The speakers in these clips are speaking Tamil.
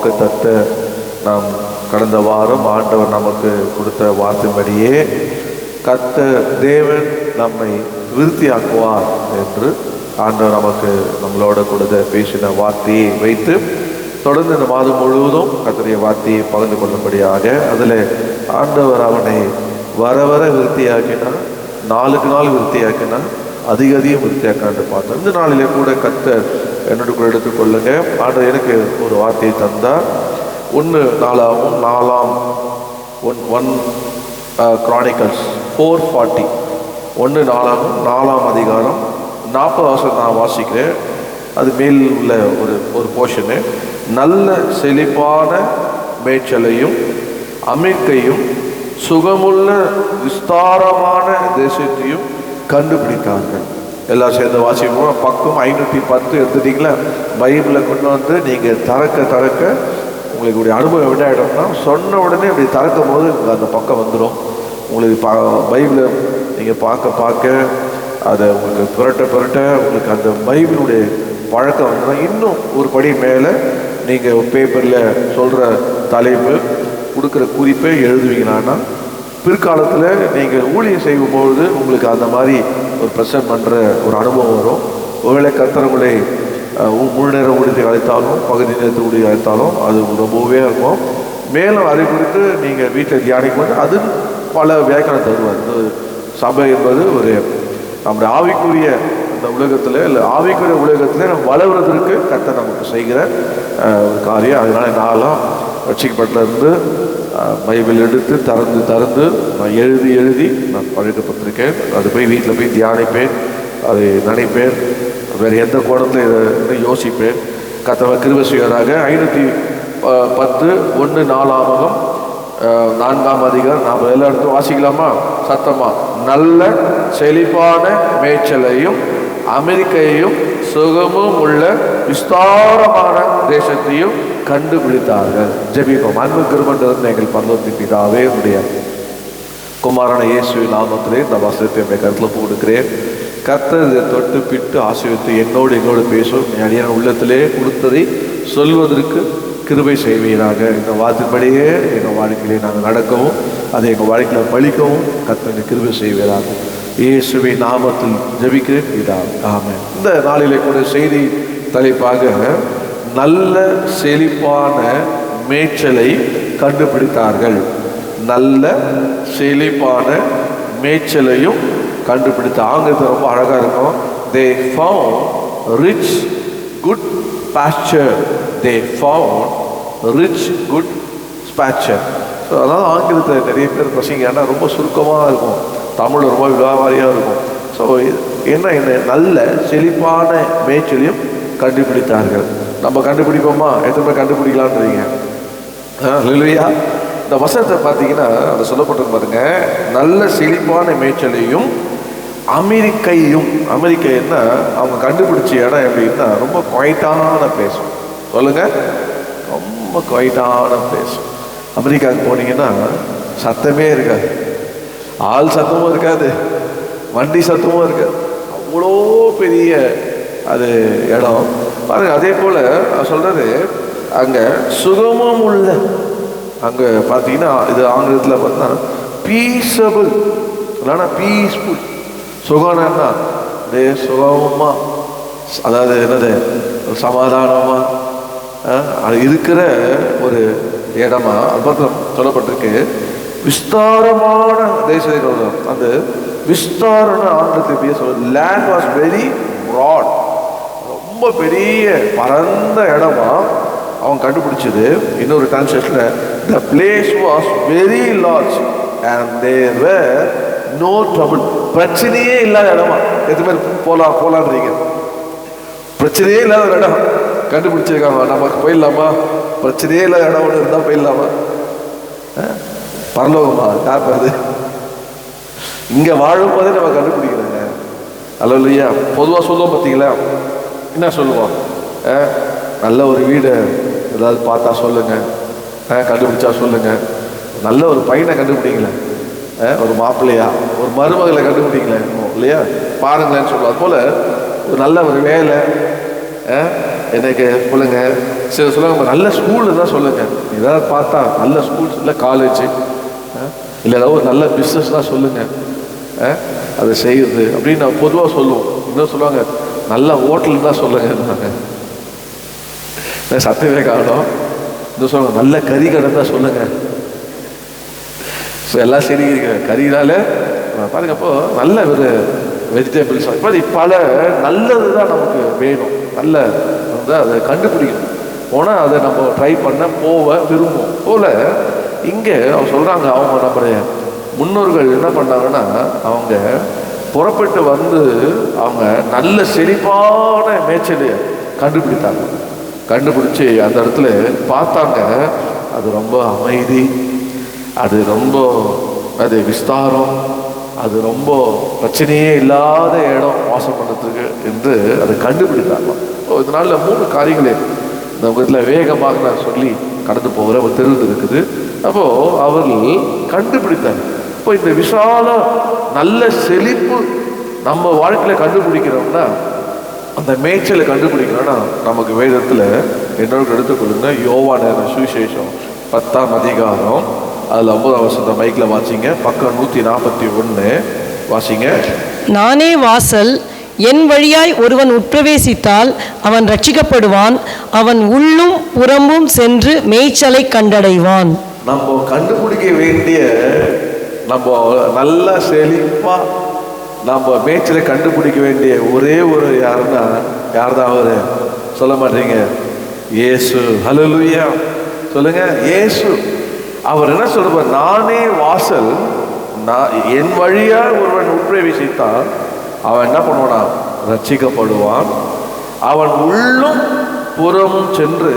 வாக்குத்தத்த நாம் கடந்த வாரம் ஆண்டவர் நமக்கு கொடுத்த வார்த்தைப்படியே கர்த்தர் தேவன் நம்மை விருத்தியாக்குவார் என்று ஆண்டவர் நமக்கு நம்மளோட கொடுத்த பேசின வார்த்தையை வைத்து தொடர்ந்து இந்த மாதம் முழுவதும் கர்த்தருடைய வார்த்தையை பகிர்ந்து கொள்ளும்படியாக அதில் ஆண்டவர் அவனை வர வர விருத்தியாக்கினார், நாளுக்கு நாள் விருத்தியாக்கினார், அதிக அதிகம் விருத்தியாக்கான்னு பார்த்தோம். இந்த நாளிலே கூட கர்த்தர் என்னோட கூட எடுத்துக்கொள்ளுங்க. ஆண்டவர் எனக்கு ஒரு வார்த்தையை தந்தார். 1 Chronicles 4:40 4 அதிகாரம் 40 வருஷம் நான் வாசிக்கிறேன். அது மேல் உள்ள ஒரு போர்ஷனு. நல்ல செழிப்பான மேய்ச்சலையும் அமைக்கையும் சுகமுள்ள விஸ்தாரமான தேசத்தையும் கண்டுபிடித்தார்கள். எல்லாம் சேர்ந்து வாசிப்போம். பக்கம் 510 எடுத்துட்டீங்களா? பைபிளை கொண்டு வந்து நீங்கள் தறக்க உங்களுக்கு அனுபவம் எப்படி ஆகிடும்னா, சொன்ன உடனே இப்படி திறக்கும் போது அந்த பக்கம் வந்துடும். உங்களுக்கு பைபிளை நீங்கள் பார்க்க அதை உங்களுக்கு புரட்ட உங்களுக்கு அந்த பைபிளுடைய பழக்கம் வந்துடும். இன்னும் ஒரு படி மேலே நீங்கள் பேப்பரில் சொல்கிற தலைப்பு கொடுக்குற குறிப்பை எழுதுவீங்கன்னா பிற்காலத்தில் நீங்கள் ஊழியம் செய்யும்பொழுது உங்களுக்கு அந்த மாதிரி ஒரு ப்ரெசன்ட் பண்ணுற ஒரு அனுபவம் வரும். ஒருவேளை கர்த்தர்களை முழு நேர ஊழியத்தை அழைத்தாலும் பகுதி நேரத்தை ஊழியை அழைத்தாலும் அது ரொம்பவே இருக்கும். மேலும் அதை குறித்து நீங்கள் வீட்டில் தியானிக்கும்போது அது பல வியாக்கியானம் தருவார். இந்த சபை என்பது ஒரு நம்முடைய ஆவிக்குரிய இந்த உலகத்தில் இல்லை ஆவிக்குரிய உலகத்தில் நம்ம வளர்வதற்கு கர்த்தர் நமக்கு செய்கிற ஒரு காரியம். அதனால் நான்லாம் ரட்சிக்கப்பட்டிலிருந்து பைபிள் எடுத்து திறந்து நான் எழுதி நான் பழக்கப்பட்டிருக்கேன். அது போய் வீட்டில் போய் தியானிப்பேன், அதை நினைப்பேன், வேறு எந்த கோணத்தில் இதை யோசிப்பேன். கர்த்தர் கிருபை செய்வதாக. 510 4 அதிகாரம் நாம் எல்லா இடத்தும் வாசிக்கலாமா? சத்தமா. நல்ல செழிப்பான மேய்ச்சலையும் அமெரிக்கையும் சுகமும் உள்ள விஸ்தாரமான தேசத்தையும் கண்டுபிடித்தார்கள். ஜெபிப்போம். அன்பு கிருபையுள்ள எங்கள் பரலோக பிதாவே, உடைய குமாரன இயேசுவின் நாமத்திலே இந்த வசனத்தை என்னுடைய கருத்தில் போடுகிறேன். கர்த்தர் இதை தொட்டு பிட்டு ஆசீர்வதித்து எங்களோடு பேசும். அடியான உள்ளத்திலே கொடுத்ததை சொல்வதற்கு கிருபை செய்வீராக. இந்த வார்த்தைப்படியே எங்கள் வாழ்க்கையிலே நாங்கள் நடக்கவும் அதை எங்கள் வாழ்க்கையில் பழிக்கவும் கர்த்தர் கிருபை செய்வீராக. இயேசுவின் நாமத்தில் ஜெபிக்கிறேன் பிதாவே, ஆமென். இந்த நாளிலே கூட செய்தி தலைப்பாக நல்ல செழிப்பான மேய்ச்சலை கண்டுபிடித்தார்கள். நல்ல செழிப்பான மேய்ச்சலையும் கண்டுபிடித்த. ஆங்கிலத்தில் ரொம்ப அழகாக இருக்கும். They found rich good pasture. They found rich good pasture. So அதாவது ஆங்கிலத்தில் நிறைய பேர் பிரசங்க ரொம்ப சுருக்கமாக இருக்கும், தமிழ் ரொம்ப வியாபாரியாக இருக்கும். ஸோ என்ன நல்ல செழிப்பான மேய்ச்சலையும் கண்டுபிடித்தார்கள். நம்ம கண்டுபிடிப்போமா? எத்தனை பேர் கண்டுபிடிக்கலான்றீங்க? இல்லையா? இந்த வசனத்தை பார்த்தீங்கன்னா அதை சொல்லப்பட்டிருக்கு பாருங்க. நல்ல செழிப்பான மேய்ச்சலையும் அமெரிக்கையும். அமெரிக்கைன்னா அவங்க கண்டுபிடிச்ச இடம் எப்படின்னா ரொம்ப குவைட்டான பிளேஸ். சொல்லுங்க, ரொம்ப குவைட்டான பிளேஸ். அமெரிக்காவுக்கு போனீங்கன்னா சத்தமே இருக்காது, ஆள் சத்தமும் இருக்காது, வண்டி சத்தமும் இருக்காது. அவ்வளோ பெரிய அது இடம் பாருங்க. அதே போல் சொல்றது அங்கே சுகமும் உள்ள. அங்கே பார்த்தீங்கன்னா இது ஆங்கிலத்தில் பார்த்தா பீஸபிள், இல்லைன்னா பீஸ்ஃபுல். சுகம்னா அதே சுகமாக, அதாவது என்னது சமாதானமாக அது இருக்கிற ஒரு இடமா. அப்புறம் சொல்லப்பட்டிருக்கு விஸ்தாரமான தேசம். அந்த விஸ்தாரண ஆங்கிலத்தை சொல்றது லேண்ட் வாஸ் வெரி ப்ராட். ரொம்ப பெரிய பரந்த இடமா அவங்க கண்டுபிடிச்சது. இன்னொரு டிரான்ஸ்லேஷன்ல the place was very large and there were no trouble. பிரச்சனையே இல்லாத இடமா. எது பேர் போலான்றீங்க? பிரச்சனையே இல்லாத ஒரு இடம் கண்டுபிடிச்சிருக்காங்க. நமக்கு போயிடலாமா? பிரச்சனையே இல்லாத இடம் ஒன்று இருந்தால் போயிடலாமா? பரலோகமா? யார் அது? இங்கே வாழும் போதே நம்ம கண்டுபிடிக்கிறோங்க. அல்ல இல்லையா? பொதுவாக சொல்லுவோம் பார்த்தீங்களா? என்ன சொல்லுவோம்? நல்ல ஒரு வீடு ஏதாவது பார்த்தா சொல்லுங்க, கண்டுபிடிச்சா சொல்லுங்க. நல்ல ஒரு பையனை கண்டுபிடிங்களேன், ஒரு மாப்பிள்ளையா ஒரு மருமகளை கண்டுபிடிங்களேன் இல்லையா, பாருங்களேன்னு சொல்லுவோம். அதுபோல் ஒரு நல்ல ஒரு வேலை எனக்கு சொல்லுங்க, சில சொல்லுவாங்க நல்ல ஸ்கூலில் தான் சொல்லுங்கள், ஏதாவது பார்த்தா நல்ல ஸ்கூல்ஸ் இல்லை காலேஜு இல்லை ஏதாவது ஒரு நல்ல பிஸ்னஸ் தான் சொல்லுங்கள் அதை செய்யுது அப்படின்னு நான் பொதுவாக சொல்லுவோம். இன்னும் சொல்லுவாங்க நல்ல ஹோட்டல் தான் சொல்லுங்க, சத்தமே காணும். இன்னும் சொல்லுவாங்க நல்ல கறி கடை தான் சொல்லுங்க. ஸோ எல்லாம் சரி கறினால பாருங்க. அப்போ நல்ல ஒரு வெஜிடபிள்ஸ் பல நல்லது தான் நமக்கு வேணும். நல்ல வந்து அதை கண்டுபிடிக்கணும். போனால் அதை நம்ம ட்ரை பண்ண போவ விரும்புவோம் போல. இங்கே அவங்க சொல்கிறாங்க, அவங்க நம்முடைய முன்னோர்கள் என்ன பண்ணாங்கன்னா, அவங்க புறப்பட்டு வந்து அவங்க நல்ல செழிப்பான மேய்ச்சலை கண்டுபிடித்தாங்க. கண்டுபிடிச்சி அந்த இடத்துல பார்த்தாங்க, அது ரொம்ப அமைதி, அது ரொம்ப அது விஸ்தாரம், அது ரொம்ப பிரச்சனையே இல்லாத இடம் வாசம் பண்ணுறதுக்கு என்று அதை கண்டுபிடித்தாங்க. இதனால 3 காரியங்களே இந்த விதத்தில் வேகமாக நான் சொல்லி கடந்து போகிற ஒரு தெருவு இருக்குது. அப்போது அவர்கள் கண்டுபிடித்தாங்க. இப்போ இந்த விசால நல்ல செழிப்பு நம்ம வாழ்க்கையில் கண்டுபிடிக்கிறோம்னா, அந்த மேய்ச்சலை கண்டுபிடிக்கிறோம்னா, நமக்கு வேதத்தில் என்னோட எடுத்துக்கொள்ளுங்க. யோவான சுவிசேஷம் 10ஆம் அதிகாரம் அதில் 9ஆம் வசனத்தை மைக்கில் வாசிங்க. பக்கம் 141 வாசிங்க. நானே வாசல், என் வழியாய் ஒருவன் உட்பிரவேசித்தால் அவன் ரட்சிக்கப்படுவான், அவன் உள்ளும் புறம்பும் சென்று மேய்ச்சலை கண்டடைவான். நம்ம கண்டுபிடிக்க வேண்டிய, நம்ம நல்ல செழிப்பா நம்ம மேய்ச்சலை கண்டுபிடிக்க வேண்டிய ஒரே ஒரு யாருன்னா யார் தான்? அவரு சொல்ல மாட்டீங்க? இயேசு. ஹல்லேலூயா சொல்லுங்க. இயேசு. அவர் என்ன சொல்லுவார்? நானே வாசல், என் வழியா ஒருவன் உட்பிரவேசித்தான் அவன் என்ன பண்ணுவானா? ரட்சிக்கப்படுவான், அவன் உள்ளும் புறமும் சென்று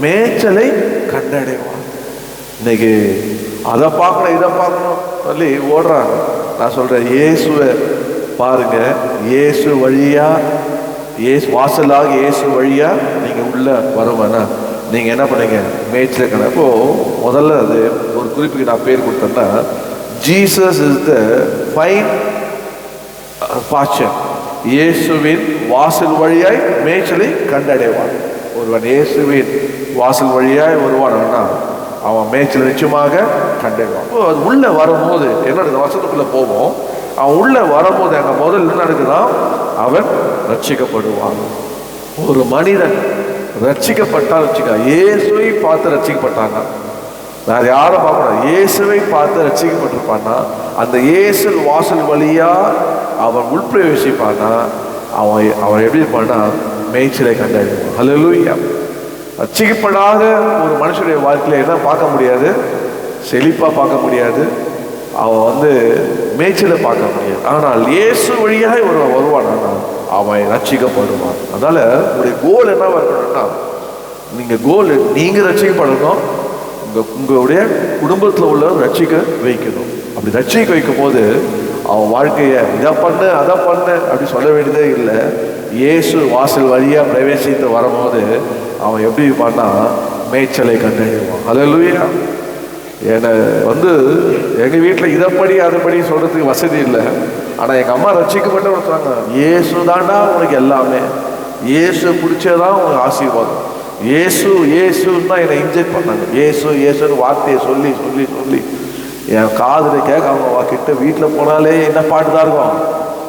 மேய்ச்சலை கண்டடைவான். இன்னைக்கு அதை பார்க்கணும் இதை பார்க்கணும் சொல்லி ஓடுறாங்க. நான் சொல்றேன், இயேசுவை பாருங்க. இயேசு வழியா, இயேசு வாசலாக இயேசு வழியா நீங்க உள்ள வருவானா, நீங்க என்ன பண்ணீங்க? மேய்ச்சலை கண்ட. இப்போ முதல்ல அது ஒரு குறிப்புக்கு நான் பேர் கொடுத்தேன்னா, Jesus is the fine pastor. இயேசுவின் வாசல் வழியாய் மேய்ச்சலை கண்டடைவான். ஒருவன் இயேசுவின் வாசல் வழியாய் வருவானா அவன் மேய்ச்சல் நிச்சயமாக கண்டடைவான். அது உள்ள வரும்போது என்ன, வசனத்துக்குள்ள போவோம். அவன் உள்ள வரும்போது அங்க முதல் என்ன நடக்குதான்? அவன் ரட்சிக்கப்படுவான். ஒரு மனிதன் ரட்சிக்கப்பட்டால் வச்சுக்க, இயேசுவை பார்த்து ரட்சிக்கப்பட்டாங்க. வேற யாரும் பார்க்கணும், இயேசுவை பார்த்து ரட்சிக்கப்பட்டிருப்பான்னா, அந்த இயேசு வாசல் வழியா அவன் உள்பிரவேசிப்பானா, அவன் எப்படி இருப்பான்னா மேய்ச்சலை கண்டடைவான். ஹல்லேலூயா. ரட்சிக்கப்படாத ஒரு மனுஷனுடைய வாழ்க்கையில என்ன பார்க்க முடியாது? செழிப்பா பார்க்க முடியாது, அவன் வந்து மேய்ச்சலை பார்க்க முடியாது. ஆனால் இயேசு வழியாக ஒருவன் வருவானா அவன் ரட்சிக்கப்படுவான். அதனால உங்களுடைய கோல் என்ன இருக்கணும்னா, நீங்க ரட்சிக்கப்படணும், உங்களுடைய குடும்பத்தில் உள்ள ரட்சிக்க வைக்கணும். அப்படி ரட்சிக்க வைக்கும் போது அவன் வாழ்க்கையை இதை பண்ணு அதை பண்ணு அப்படி சொல்ல வேண்டியதே இல்லை. இயேசு வாசல் வழியா பிரவேசித்து வரும்போது அவன் எப்படி பண்ணா மேய்ச்சலை கண்டடைவான். ஹல்லேலூயா. என்னை வந்து எங்கள் வீட்டில் இதைப்படி அதைப்படி சொல்கிறதுக்கு வசதி இல்லை. ஆனால் எங்கள் அம்மா ரட்சிக்கப்பட்டு சொன்னாங்க, இயேசு தாண்டா உனக்கு எல்லாமே, இயேசு பிடிச்சதான் உனக்கு ஆசீர்வாதம், இயேசுன்னு தான் என்னை இன்ஜெக்ட் பண்ணாங்க. இயேசுன்னு வார்த்தையை சொல்லி சொல்லி சொல்லி என் காதில் கேட்க, அவங்க கிட்ட வீட்டில் போனாலே என்ன பாட்டு தான் இருக்கும்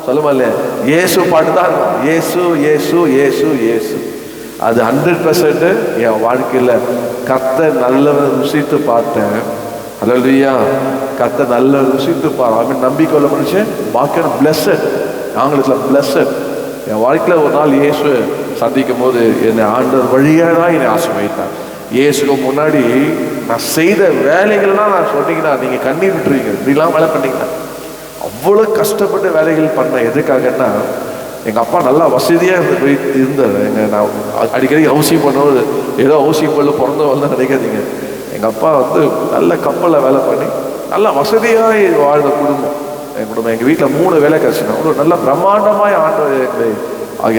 சொல்லுமா இல்லையா? இயேசு பாட்டு தான் இருக்கும். இயேசு இயேசு இயேசு இயேசு. அது 100% என் வாழ்க்கையில் கர்த்தர் நல்லவரை ருசித்து பார்த்தேன். ஹல்லேலூயா. கர்த்தர் நல்ல ருசித்து அவன் நம்பிக்கை உள்ள மனுஷன் வாக்கியம் பிளஸட், ஆங்கிலத்தில் பிளஸட். என் வாழ்க்கையில் ஒரு நாள் இயேசு சந்திக்கும் போது என்னை ஆண்டவர் வழியாக தான் என்னை ஆசீர்வதித்தார். இயேசுக்கு முன்னாடி நான் செய்த வேலைகள்லாம் நான் சொன்னீங்கன்னா நீங்கள் கண்ணீர் விட்டுருவீங்க. இப்படிலாம் வேலை பண்ணீங்கன்னா அவ்வளோ கஷ்டப்பட்டு வேலைகள் பண்ணேன். எதுக்காகன்னா, எங்கள் அப்பா நல்லா வசதியாக இருந்தார். நான் அடிக்கடி ஹவுசிங் பண்ணும்போது ஏதோ ஹவுசிங் பண்ண பிறந்தவங்க நினைக்காதீங்க. எங்கள் அப்பா வந்து நல்ல கப்பலில் வேலை பண்ணி நல்லா வசதியாக வாழ்ந்த குடும்பம் என் குடும்பம். எங்கள் வீட்டில் 3 வேலை கிடச்சினா ஒரு நல்ல பிரம்மாண்டமாக ஆண்டவர்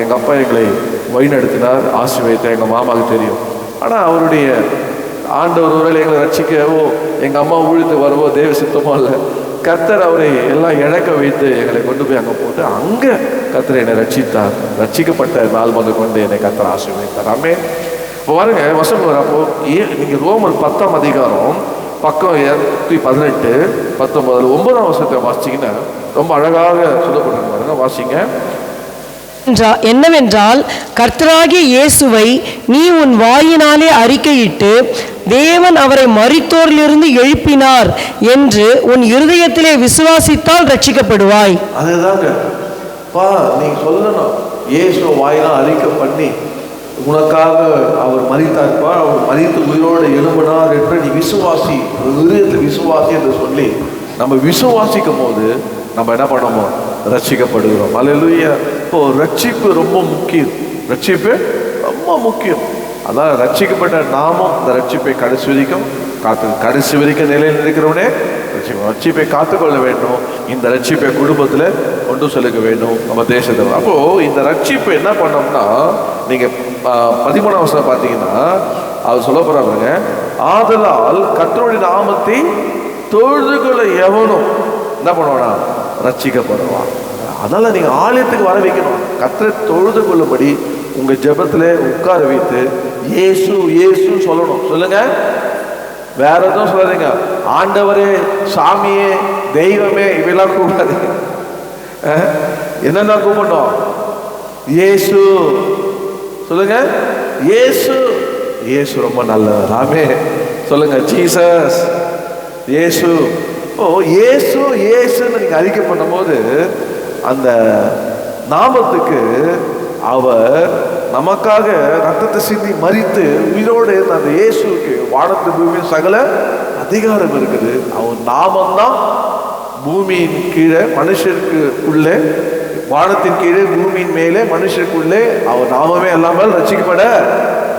எங்கள் அப்பா எங்களை வழிநடத்தினார், ஆசீர்வதித்தார். எங்கள் மாமாவுக்கு தெரியும். ஆனால் அவருடைய ஆண்டவர் ஒருவேளை எங்களை ரட்சிக்கவோ எங்கள் அம்மா ஊழித்து வரவோ தேவ சித்தமோ இல்லை. கர்த்தர் அவரை எல்லாம் இழக்க வைத்து எங்களை கொண்டு போய் அங்கே போட்டு அங்கே கர்த்தர் என்னை ரட்சித்தார். ரட்சிக்கப்பட்ட நாள் முதல் கொண்டு என்னை கர்த்தர் ஆசீர்வதித்தார். ஆமென். இப்போ பாருங்க வசனம் வரப்போ நீங்கள் ரோமர் 10ஆம் அதிகாரம் பக்கம் 218 19 9ஆம் வசனத்தை வாசிச்சிங்கன்னா ரொம்ப அழகாக சொல்லப்பட்டிருக்கு பாருங்க, வாசிங்க. என்னவென்றால் கர்த்தராகிய இயேசுவை நீ உன் வாயினாலே அறிக்கையிட்டு தேவன் அவரை மரித்தோரிலிருந்து எழுப்பினார் என்று உன் இருதயத்திலே விசுவாசித்தால் ரட்சிக்கப்படுவாய். அதுதாங்க பா நீங்க சொல்லணும், இயேசு வாயினால் அறிக்கை பண்ணி உனக்காக அவர் மரித்தார்ப்பா, அவர் மரித்து உயிரோடு எழும்பினார் என்று நீ விசுவாசி, இருதயத்தில் விசுவாசி என்று சொல்லி நம்ம விசுவாசிக்கும் போது நம்ம என்ன பண்ணோமோ ரட்சிக்கப்படுகிறோம். அல்லேலூயா. இப்போ ரட்சிப்பு ரொம்ப முக்கியம், ரட்சிப்பு ரொம்ப முக்கியம். அதான் ரட்சிக்கப்பட்ட நாமும் இந்த ரட்சிப்பை கடைசி வரைக்கும் கடைசி வரைக்கும் நிலையில் இருக்கிறவனே ரட்சிப்பை காத்துக்கொள்ள வேண்டும். இந்த ரட்சிப்பை குடும்பத்தில் கொண்டு செலுத்த வேண்டும் நம்ம தேசத்தில். அப்போ இந்த ரட்சிப்பு என்ன பண்ணோம்னா, நீங்க 13ஆம் வசனம் பார்த்தீங்கன்னா அவர் சொல்ல போறாங்க, ஆதலால் கர்த்தருடைய நாமத்தை தொழுது கொள்ள எவனும் என்ன பண்ணுவானா ரட்சிக்கப்படுவான். அதனால நீங்க ஆலயத்துக்கு வர வைக்கணும், கர்த்தரை தொழுது கொள்ளும்படி உங்க ஜெபத்துல உட்கார வைத்து இயேசு இயேசு சொல்லணும். சொல்லுங்க, வேற எதுவும் சொல்லாதீங்க. ஆண்டவரே, சாமியே, தெய்வமே இவையெல்லாம் கூப்பிடாதீங்க. என்னென்ன கூப்பிடணும்? இயேசு சொல்லுங்க, இயேசு இயேசு ரொம்ப நல்லவர். ஆமே சொல்லுங்க, ஜீசஸ் இயேசு. ஓ இயேசு இயேசுன்னு நீங்க அறிக்கை பண்ணும்போது அந்த நாமத்துக்கு அவர் நமக்காக ரத்தத்தை சிந்தி மரித்து உயிரோடு அந்த இயேசுக்கு வானத்து பூமியின் சகல அதிகாரம் இருக்குது. அவர் நாமம்தான் பூமியின் கீழே மனுஷருக்கு உள்ளே, வானத்தின் கீழே பூமியின் மேலே மனுஷருக்குள்ளே அவர் நாமமே இல்லாமல் ரட்சிக்கப்பட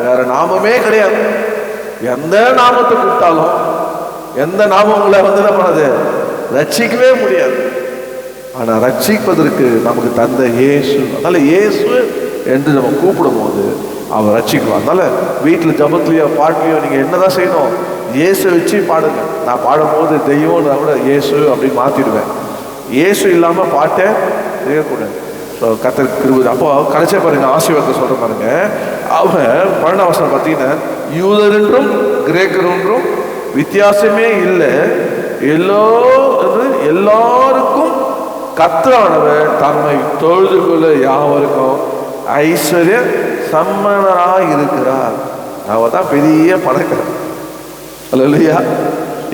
வேற நாமமே கிடையாது. எந்த நாமத்தை கூப்பிட்டாலும் எந்த நாமம் உங்களை என்ன பண்ணாது ரட்சிக்கவே முடியாது. ஆனா ரட்சிப்பதற்கு நமக்கு தந்த இயேசு, அதனால இயேசு என்று நம்ம கூப்பிடும் போது அவர் ரட்சிக்குவார். அதனால வீட்டில் ஜபத்துலையோ பாட்டிலையோ நீங்க என்னதான் செய்யணும், இயேசு வச்சு பாடுங்க. நான் பாடும்போது தெய்வம் கூட இயேசு அப்படின்னு மாத்திடுவேன். இயேசு இல்லாம பாட்டை செய்யக்கூடாது. கர்த்தர் கிருபை. அப்போ கடைசியா பாருங்க, ஆசீர்வாதத்தை சொல்ற பாருங்க. அவன் 12ஆம் வசனம் பார்த்தீங்கன்னா, யூதர் என்றும் கிரேக்கர் என்றும் வித்தியாசமே இல்லை, எல்லாருக்கும் கர்த்தரானவர் தம்மை தொழுது கொள்ள யாவருக்கும் ஐஸ்வர்ய சம்மனராக இருக்கிறார். அவர் தான் பெரிய பணக்காரர். அல்லேலூயா.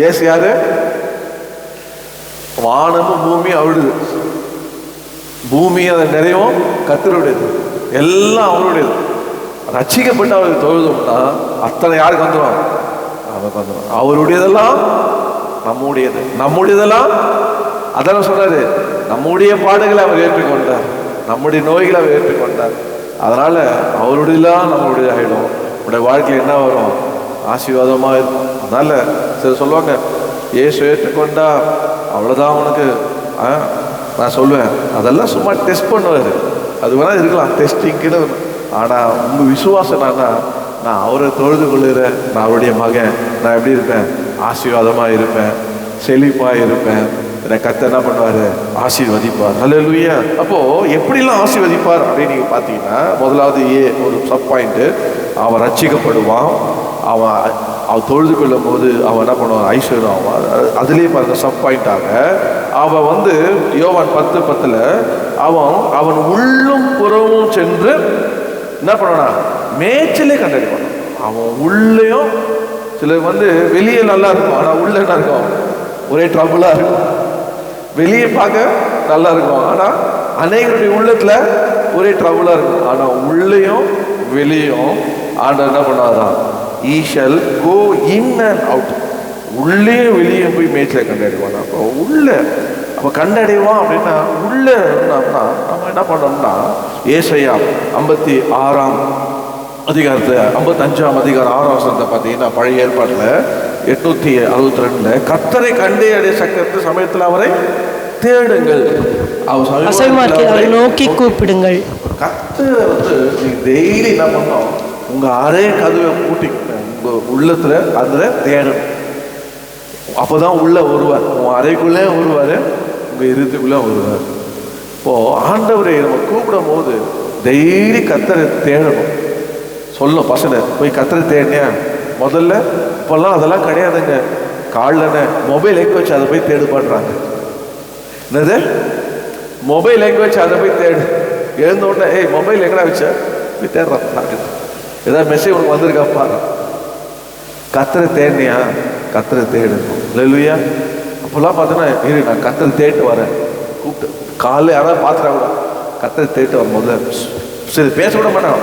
ஏசு யாரு? வானமும் பூமி அவருடையது, பூமி அதை நிறைவும் கர்த்தருடையது, எல்லாம் அவருடையது. ரட்சிக்கப்பட்டு அவருக்கு தொழுதோம்னா அத்தனை யாருக்கு வந்துடும்? அவருக்கு வந்துடும். அவருடையதெல்லாம் நம்முடையது, நம்முடையதெல்லாம் அதான சொல்றாரு, நம்முடைய பாடுகளை அவர் ஏற்றுக்கொண்டார், நம்முடைய நோய்களை அவர் ஏற்றுக்கொண்டார். அதனால அவருடையலாம் நம்மளுடைய ஆகிடும். உடைய வாழ்க்கையில் என்ன வரும்? ஆசீர்வாதமா இருக்கும். அதனால சரி சொல்லுவாங்க, இயேசு ஏற்றுக்கொண்டா அவ்வளோதான் உனக்கு. நான் சொல்லுவேன், அதெல்லாம் சும்மா டெஸ்ட் பண்ணுவார், அது வேணா இருக்கலாம் டெஸ்டிங்க்குன்னு. ஆனால் உங்க விசுவாசம் என்னன்னா, நான் அவரை தொழுது கொள்ளுறேன், நான் அவருடைய மகன், நான் எப்படி இருப்பேன்? ஆசீர்வாதமாக இருப்பேன், செழிப்பாக இருப்பேன். எனக்கு கர்த்தர் என்ன பண்ணுவார்? ஆசீர்வதிப்பார். அல்லேலூயா. அப்போ எப்படிலாம் ஆசீர்வதிப்பார் அப்படின்னு நீங்க பார்த்தீங்கன்னா, முதலாவது ஒரு சப் பாயிண்ட், அவன் ரட்சிக்கப்படுவான். அவன் தொழுது கொள்ளும் போது அவன் என்ன பண்ணுவான்? ஐஸ்வர்யம் ஆவான். அதுலேயே பாருங்க சப் பாயிண்டாக அவன் யோவான் 10:10 அவன் உள்ளும் புறமும் சென்று என்ன பண்ணுவானா? மேய்ச்சலே கண்டறிவான். அவன் உள்ளேயும் சிலர் வெளியே நல்லா இருக்கும், ஆனால் உள்ள என்ன இருக்கும்? ஒரே ட்ரபுளா இருக்கும். வெளியே பார்க்க நல்லா இருக்கும், ஆனால் அநேகருடைய உள்ளத்துல ஒரே ட்ரபுளா இருக்கும். ஆனால் உள்ளேயும் வெளியும் ஆண்டவர் என்ன பண்ணாதான்? He shall go in and out. உள்ளே வெளியே போய் மேய்ச்சலை கண்டறிவான். அப்போ அப்போ கண்டடைவான் அப்படின்னா உள்ள நம்ம என்ன பண்ணோம்னா, ஏசாயா 56ஆம் அதிகாரத்தை 55ஆம் அதிகாரம் 6ஆம் வசனத்தை பார்த்தீங்கன்னா, பழைய ஏற்பாட்டில் 862 கர்த்தரை கண்டே அடைய சக்கரத்து சமயத்தில் அவரை தேடுங்கள், அவரை நோக்கி கூப்பிடுங்கள். கர்த்தர் நீங்க டெய்லி என்ன பண்ணோம்? உங்க அறை கதவை பூட்டி உங்க உள்ளத்துல அதுல தேடணும். அப்பதான் உள்ள வருவார். உங்க அறைக்குள்ளே வருவாரு, உங்க இருத்துக்குள்ள வருவார். இப்போ ஆண்டவரை நம்ம கூப்பிடும் போது டெய்லி கர்த்தரை தேடணும். சொல்லும் பசங்க, போய் கத்தரை தேடினியா? முதல்ல இப்போல்லாம் அதெல்லாம் கிடையாதுங்க. காலில் மொபைல் எங்கே வச்சு அதை போய் தேடு பண்ணுறாங்க. என்னது மொபைல் எங்கே வச்சு அதை போய் தேடு. எழுந்த உடனே ஏய் மொபைல் எங்கடா வச்ச போய் தேடுறான். ஏதாவது மெசேஜ் உனக்கு வந்திருக்காப்பா? கத்தரை தேடினியா? கத்தரை தேடணும். இல்லையா? அப்போல்லாம் பார்த்தோன்னா இரு நான் கத்தரை தேடிட்டு வரேன் கூப்பிட்டு காலையில் யாராவது பார்த்துட்டா கூட கத்தரை தேடிட்டு வர முதல்ல சரி பேச விட மாட்டான்.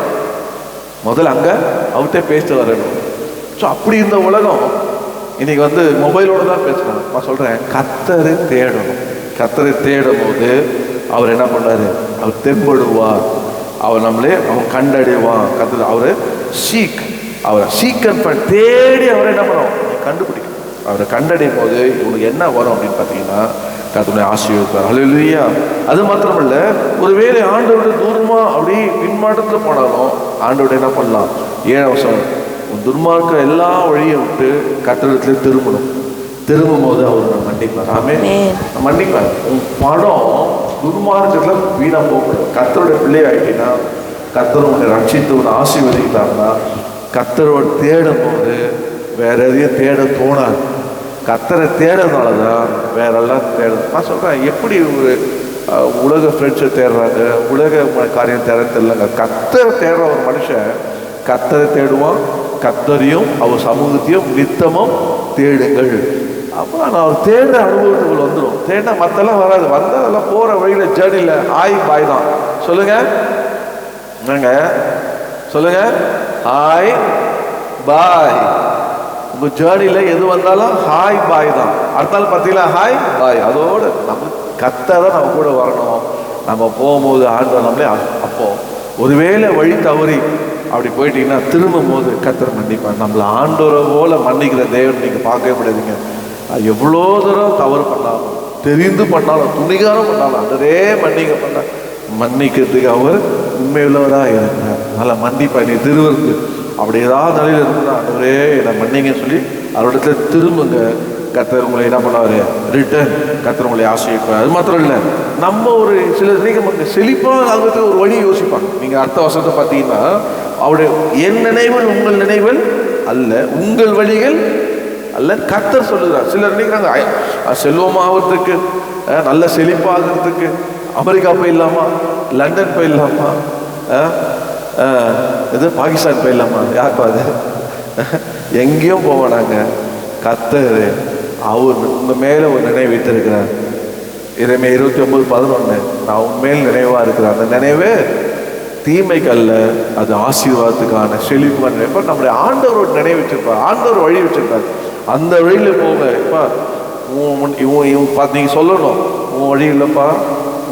முதல்ல அங்கே அவர்கிட்ட பேசிட்டு வரணும். ஸோ அப்படி இருந்த உலகம் இன்னைக்கு வந்து மொபைலோட தான் பேசுகிறாங்க. நான் சொல்கிறேன் கத்தரை தேடணும். கத்தரை தேடும் போது அவர் என்ன பண்ணாரு? அவர் தெம்படுவார். அவர் நம்மளே அவன் கண்டடைவான். கத்தர் அவரை அவரை சீக்கன் தேடி அவரை என்ன பண்ணுவோம்? கண்டுபிடிக்கும். அவரை கண்டடையும் போது இவனுக்கு என்ன வரும் அப்படின்னு பார்த்தீங்கன்னா கர்த்தருடைய ஆசீர்வாதம். ஹல்லேலூயா. அது மாத்திரமல்ல, ஒருவேளை ஆண்டவருடைய தூரமா அப்படி பின்மாற்றத்தில் போனாலும் ஆண்டவருடைய என்ன பண்ணலாம்? 7 வசனம், உன் துன்மார்க்க எல்லா வழியை விட்டு கர்த்தரிடத்துல திரும்பணும். திரும்பும் போது அவர் மன்னிப்பார். ஆமென். மன்னிப்பார். உன் படம் துன்மார்க்கத்தில் வீணா போகக்கூடாது. கர்த்தருடைய பிள்ளை ஆகிட்டீங்கன்னா, கர்த்தர் உன்னை ரட்சித்து உன்னை ஆசீர்வதிக்கிறாங்கன்னா, கர்த்தரோடு தேடும் போது வேற எதையும் தேட தோணாது. கர்த்தரை தேடுறதுனால தான் வேறெல்லாம் தேடும். நான் சொல்கிறேன், எப்படி ஒரு உலக ஃப்ரெண்ட்ஸை தேடுறாங்க, உலக காரியம் தேட தெரியலங்க. கர்த்தரை தேடுற ஒரு மனுஷன் கர்த்தரை தேடுவான். கர்த்தரையும் அவர் சமூகத்தையும் நித்தமும் தேடுங்கள். அப்போ நான் அவர் தேடுற அனுபவத்துக்குள்ள வந்துடும். தேடினா மற்றெல்லாம் வராது. வந்தால் அதெல்லாம் போகிற வழியில் ஜேர்னியில் ஹாய் பாய் தான். சொல்லுங்க என்னங்க சொல்லுங்க, ஹாய் பாய். உங்க ஜேர்னியில் எது வந்தாலும் ஹாய் பாய் தான். அடுத்த நாள் பார்த்தீங்களா ஹாய் பாய். அதோடு நம்ம கர்த்தரை நம்ம கூட வரணும். நம்ம போகும்போது ஆண்டவர் நம்மளே அப்போ ஒருவேளை வழி தவறி அப்படி போயிட்டீங்கன்னா திரும்பும் போது கர்த்தர் மன்னிப்பாங்க. நம்மளை ஆண்டவரை போல மன்னிக்கிற தேவன் நீங்கள் பார்க்கவே முடியாதுங்க. எவ்வளோ தூரம் தவறு பண்ணாலும், தெரிந்து பண்ணாலும், துணிகாரம் பண்ணாலும் அன்றே மன்னிக்கிறதுக்கு அவர் உண்மையுள்ளவராக இருக்கிறார். நல்லா மன்னிப்பா. நீ திருவருக்கு அப்படி ஏதாவது நிலையில் இருக்குன்னா ஆண்டவரே என்னை மன்னிங்கன்னு சொல்லி அவரிடத்துல திரும்புங்க. கர்த்தர் உங்களை என்ன பண்ணுவார்? ரிட்டர்ன் கர்த்தர் உங்களை ஆசீர்வதிப்பார். அது மாத்திரம் இல்லை, நம்ம ஒரு சில நமக்கு செழிப்பாக ஆகிறதுக்கு ஒரு வழி யோசிப்பாங்க. நீங்கள் அடுத்த வருஷத்தை பார்த்தீங்கன்னா அவருடைய என் நினைவுகள் உங்கள் நினைவுகள் அல்ல, உங்கள் வழிகள் அல்ல கர்த்தர் சொல்லுகிறார். சிலர் நினைக்கிறாங்க செல்வமாகிறதுக்கு, நல்ல செழிப்பாகிறதுக்கு அமெரிக்கா போயிடலாமா, லண்டன் போயிடலாமா, இது பாகிஸ்தான் போயிடலாமா? யாருப்பா அது? எங்கேயும் போவானாங்க. கர்த்தர் அவர் உங்கள் மேலே ஒரு நினைவு வைத்திருக்கிறார். இறைமை 29:11, நான் உண்மையில் நினைவாக இருக்கிறேன். அந்த நினைவு தீமைக்கு அல்ல, அது ஆசீர்வாதத்துக்கான செழிப்பான நினைவு. இப்போ நம்முடைய ஆண்டவரோட நினைவு வச்சிருப்பார். ஆண்டவர் வழி வச்சிருப்பார். அந்த வழியில் போங்க. இப்போ இவன் பார்த்து நீங்கள் சொல்லணும், உன் வழி இல்லைப்பா,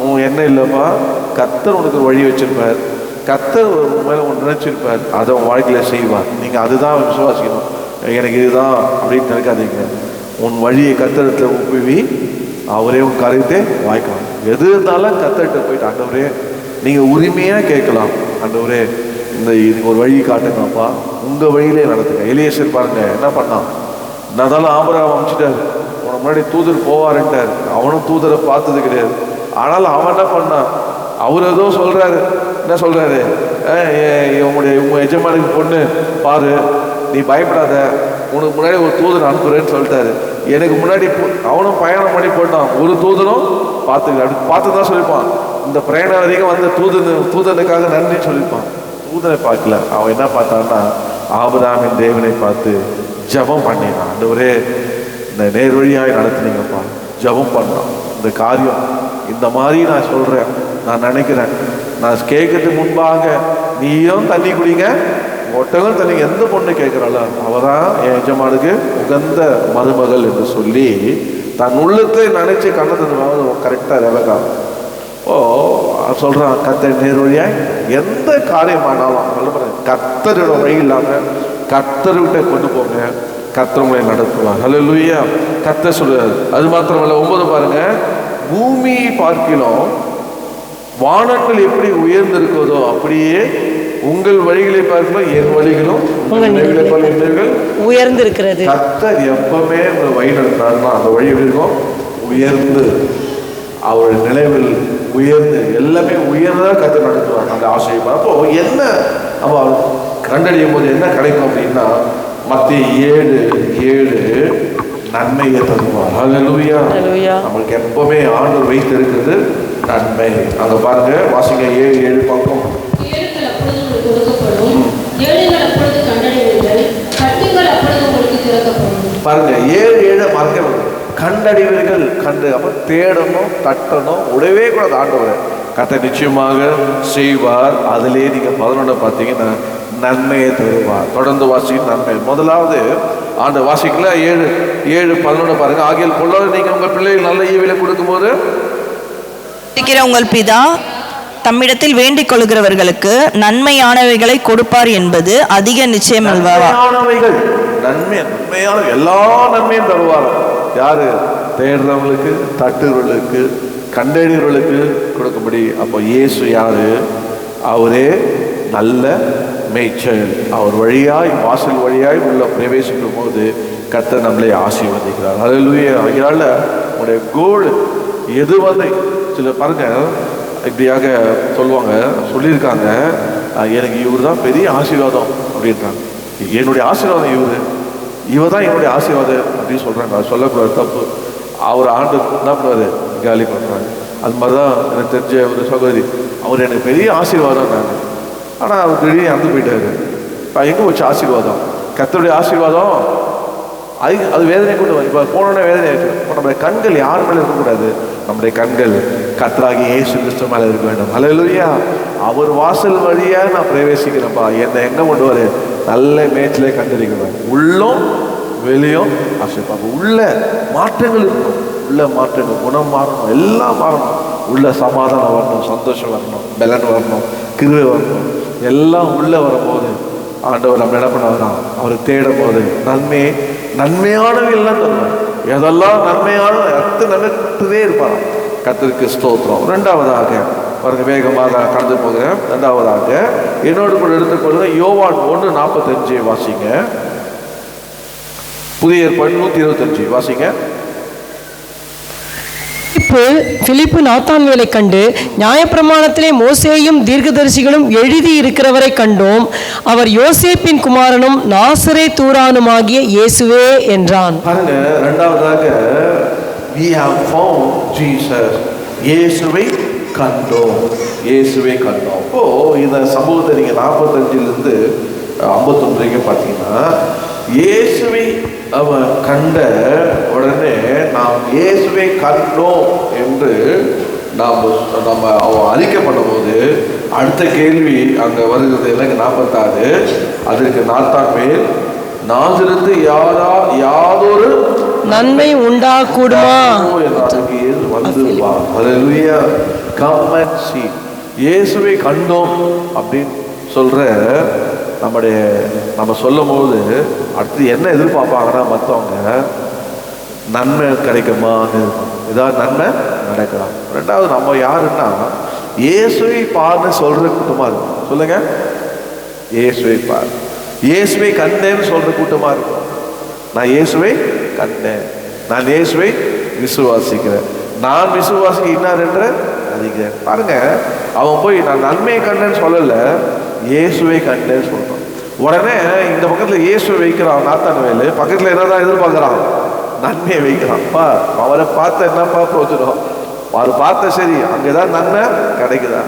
உன் என்ன இல்லைப்பா, கர்த்தர் உனக்கு ஒரு வழி வச்சிருப்பார். கர்த்தர் உன் மேலே ஒன்று நினைச்சிருப்பார். அதை உன் வாழ்க்கையில் செய்வார். நீங்கள் அதுதான் விசுவாசிக்கணும். எனக்கு இதுதான் அப்படின்னு நினைக்காதீங்க. உன் வழியை கர்த்தரிடத்துல ஒப்புவி, அவரே உன் காரியத்தை வாய்க்கலாம். எது இருந்தாலும் கர்த்தர்கிட்ட போயிட்டு ஆண்டவரே நீங்கள் உரிமையாக கேட்கலாம். ஆண்டவரே இந்த இதுக்கு ஒரு வழி காட்டுங்கப்பா, உங்கள் வழியிலே நடத்துங்க. எலியேசர் பாருங்க என்ன பண்ணான். இருந்தாலும் ஆபிரகாம் அமைச்சிட்டார். உனக்கு முன்னாடி தூதர் போவாருன்ட்டார். அவனும் தூதரை பார்த்தது கிடையாது. ஆனாலும் அவன் என்ன பண்ணான்? அவர் ஏதோ சொல்கிறாரு. என்ன சொல்கிறாரு? உங்கள் எஜமானுக்கு பொண்ணு பாரு, நீ பயப்படாத, உனக்கு முன்னாடி ஒரு தூதன் அனுப்புறேன்னு சொல்லிட்டாரு. எனக்கு முன்னாடி அவனும் பயணம் பண்ணி போட்டான். ஒரு தூதனும் பார்த்துக்க அப்படி பார்த்து தான் சொல்லிப்பான். இந்த பிரயாணம் வரைக்கும் வந்த தூதனுக்காக நன்றின்னு சொல்லிப்பான். தூதனை பார்க்கல. அவன் என்ன பார்த்தான்னா ஆபிரகாமின் தேவனை பார்த்து ஜபம் பண்ணினான். ஆண்டவரே இந்த நேர்வழியாய் நடத்துனீங்கப்பா. ஜபம் பண்ணான். இந்த காரியம் இந்த மாதிரி நான் சொல்கிறேன், நான் நினைக்கிறேன், நான் கேட்கறதுக்கு முன்பாக நீயும் தண்ணி குடிங்க, ஒட்டகம் தண்ணி எந்த பொண்ணு கேட்குறாளோ அவதான் என் எஜமானுக்கு உகந்த மருமகள் என்று சொல்லி தன் உள்ளத்தை நினைச்சு கண்ணத்தை கரெக்டாக ரெவகா சொல்கிறான். கர்த்தர் நேர்வழியாய் எந்த காரியமானாலும் கர்த்தரோட வழி இல்லாமல் கர்த்தர்கிட்ட கொண்டு போங்க, கர்த்தர் உங்களை நடத்துவார். ஹல்லேலூயா. கர்த்தர் சொல்றாரு. அது மாத்திரமல்ல, 9 பாருங்க, பூமியை பார்க்கிலும் வானங்கள் எப்படி உயர்ந்திருக்கிறதோ அப்படியே உங்கள் வழிகளை பார்க்கலாம் என் வழிகளும் உயர்ந்திருக்கிறது. கர்த்தர் எப்பவுமே உங்களை வழி நடத்தினாருன்னா அந்த வழி எப்படி இருக்கும்? உயர்ந்து, அவருடைய நிலைவில் உயர்ந்து, எல்லாமே உயர்ந்தா கர்த்தர் நடத்துவார். அந்த ஆசைப்பார். அப்போ என்ன நம்ம கண்டறியும் போது என்ன கிடைக்கும் அப்படின்னா மத்திய 7:7 நன்மையை தருவார். ஹல்லேலூயா. நம்மளுக்கு எப்பவுமே ஆண்டவர் வைத்து இருக்கிறது நன்மை. அங்க பாருங்க, வாசிங்க 7:7 பக்கம். பாருங்க 7:7 மறக்க கண்டறிவீர்கள். அப்புறம் தேடணும், தட்டணும், உடவே கூடாது. ஆண்டவர் கர்த்தர் நிச்சயமாக செய்வார். அதிலே நீங்க 11 பார்த்தீங்கன்னா நன்மையை தருவார். தொடர்ந்து வாசி நன்மை. முதலாவது ஆண்டு வாசிக்கல 7:11 பாருங்க. ஆகியால் பொல்லாத நீங்க உங்கள் பிள்ளைகள் நல்ல ஈவிலை கொடுக்கும்போது உங்கள் பிதா தம்மிடத்தில் வேண்டிக் கொள்கிறவர்களுக்கு நன்மையானவைகளை கொடுப்பார் என்பது அதிக நிச்சயம் அல்வா. நன்மையான எல்லா நன்மையும் தருவார். யாரு? தேடுறவங்களுக்கு, தட்டுறவர்களுக்கு, கண்டறிவர்களுக்கு கொடுக்கும்படி. அப்போ இயேசு யாரு? அவரே நல்ல மேய்ச்சல். அவர் வழியாய், வாசல் வழியாய் உள்ள பிரவேசிக்கும் போது கர்த்தர் நம்மளை ஆசீர்வதிக்கிறார். ஹல்லேலூயா. அதனால உங்களுடைய கோல் எது வந்து சில பாருங்க இப்படியாக சொல்லுவாங்க, சொல்லியிருக்காங்க, எனக்கு இவர் தான் பெரிய ஆசீர்வாதம் அப்படின்றாங்க. என்னுடைய ஆசீர்வாதம் இவர் தான் என்னுடைய ஆசீர்வாதம் அப்படின்னு சொல்றாங்க. அது சொல்லக்கூடாது, தப்பு. அவர் ஆண்டு என்ன பண்ணுவாரு? காலி பண்ணுறாங்க. அது மாதிரி தான் எனக்கு தெரிஞ்ச ஒரு சகோதரி, அவர் எனக்கு பெரிய ஆசீர்வாதம் நாங்கள். ஆனால் அவர் திடீர்னு இறந்து போயிட்டாரு. எங்கே வச்சு ஆசீர்வாதம்? கர்த்தருடைய ஆசீர்வாதம் அது வேதனை கொண்டு வரும். இப்போ போனோன்னே வேதனை இருக்குது. இப்போ நம்முடைய கண்கள் யார் மேலே இருக்கக்கூடாது? நம்முடைய கண்கள் கர்த்தராகிய இயேசு கிறிஸ்து மேலே இருக்க வேண்டும். ஹல்லேலூயா. அவர் வாசல் வழியாக நான் பிரவேசிக்கிறேன்ப்பா, என்னை எங்கே கொண்டு வர? நல்ல மேய்ச்சலே கண்டறிக்கிறேன். உள்ளம் வெளியும் ஆசைப்பாங்க. உள்ள மாற்றங்கள் இருக்கும். உள்ள மாற்றங்கள், குணம் மாறணும், எல்லாம் மாறணும். உள்ள சமாதானம் வரணும், சந்தோஷம் வரணும், பலன் வரணும், கிருபை வரணும். எல்லாம் உள்ள வரும்போது ஆண்டவர் நம்ம என்ன பண்ணாதான் அவர் தேடும் போது நன்மையானவை எல்லாம் தருவார். எதெல்லாம் நன்மையான நன்மையே இருப்பார். கர்த்தருக்கு ஸ்தோத்திரம். ரெண்டாவதாக பாருங்க, வேகமாக கடந்து போகிறேன். ரெண்டாவதாக என்னோடு கூட எடுத்துக்கொள்ளுங்க யோவான் 1:45 வாசிங்க. புதிய ஏற்பாடு 125 வாசிங்க. பிலிப்பு நாத்தான்வேலை கண்டு, நியாயப்பிரமாணத்திலே மோசேயும் தீர்க்கதரிசிகளும் எழுதி இருக்கிறவரை கண்டோம், அவர் யோசேப்பின் குமாரனும் நாசரேத்தூரானுமாகிய இயேசுவே என்றான். பாருங்க, இரண்டாவதாக we have found Jesus. இயேசுவை கண்டோம். இயேசுவை கண்டோம். இப்போ இந்த சம்பவத்தை நீங்க 45 51 வரைக்கும் பார்த்தீங்கன்னா, இயேசுவை அவன் கண்ட உடனே நாம் இயேசுவை கண்டோம் என்று நம்ம அவன் அறிக்கை பண்ணும்போது அடுத்த கேள்வி அங்க வருகிறது. எனக்கு 46 அதற்கு நாத்தான்வேல் நாசிரத்து யாதொரு நன்மை உண்டாகக்கூடுமா? இயேசுவை கண்டோம் அப்படின்னு சொல்ற நம்ம சொல்லும் போது அடுத்து என்ன எதிர்பார்ப்பாங்கன்னா, மற்றவங்க நன்மை கிடைக்குமான்னு ஏதாவது நன்மை நடக்கலாம். ரெண்டாவது நம்ம யாருன்னா இயேசுவை பாருன்னு சொல்ற கூட்டமா இருக்கும். சொல்லுங்க, இயேசுவை பார். இயேசுவை கண்டேன்னு சொல்ற கூட்டமா இருக்கும். நான் இயேசுவை கண்டேன், நான் இயேசுவை விசுவாசிக்கிறேன், நான் விசுவாசிக்க இன்னார் என்று அதிகிறேன். பாருங்க, அவன் போய் நான் நன்மையை கண்டேன்னு சொல்லல, இயேசுவை கண்டேன்னு சொல்றான். உடனே இந்த பக்கத்துல இயேசுவை வைக்கிறான் நாத்தான்வேலு, பக்கத்துல என்னதான் எதிர்பார்க்கிறான்? நன்மையை வைக்கிறான்ப்பா. அவரை பார்த்த என்னப்பா பிரோஜனம்? அவர் பார்த்த சரி, அங்கேதான் நன்மை கிடைக்குதா?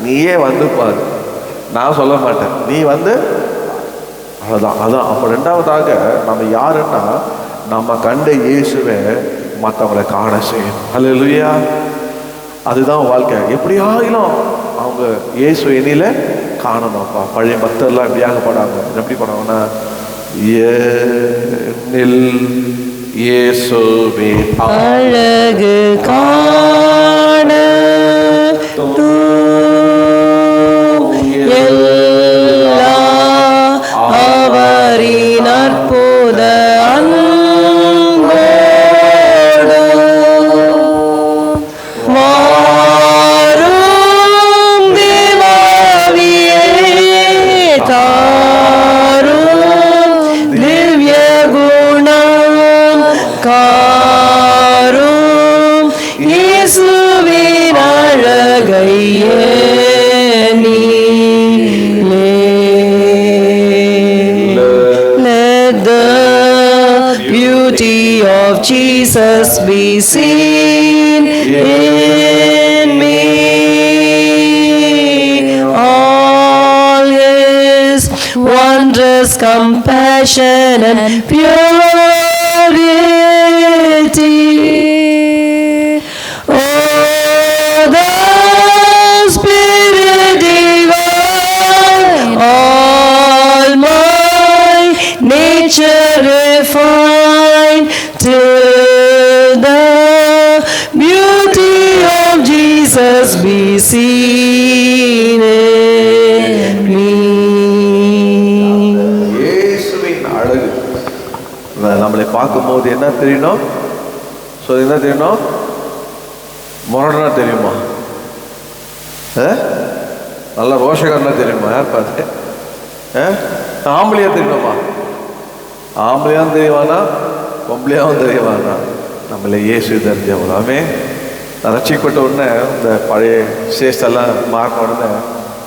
நீயே வந்து பாரு, நான் சொல்ல மாட்டேன், நீ வந்து அதான். அப்போ ரெண்டாவதாக நம்ம யாருன்னா, நம்ம கண்ட இயேசுவை மற்றவங்களை காண செய்யணும். ஹல்லேலூயா. அதுதான் வாழ்க்கை. எப்படியாகிலும் அவங்க இயேசு எண்ணில காணணும்ப்பா. பழைய பக்தர்லாம் எப்படியாக படாங்க, எப்படி படாங்கன்னா, இயேசுவே அழகு காண அவரின் அற்புத beauty of Jesus be seen in me. All His wondrous compassion and purity. Oh, the Spirit divine, all my nature refine till the beauty of Jesus be seen in me. இயேசுவின் அழகு நம்மளை பார்க்கும்போது என்ன தெரியணும்? என்ன தெரியணும்? முரடனா தெரியுமா? நல்ல ரோஷகரனா தெரியுமா? யார் பார்த்து? ஆம்பளையா தெரியணுமா? ஆம்பளையாவும் தெரியவானா, பொம்பளையாவும் தெரியவானா? நம்மளை இயேசு தெரிஞ்சவங்களாமே ரட்சிக்கப்பட்ட உடனே இந்த பழைய சேஷ்டெல்லாம் மாறின உடனே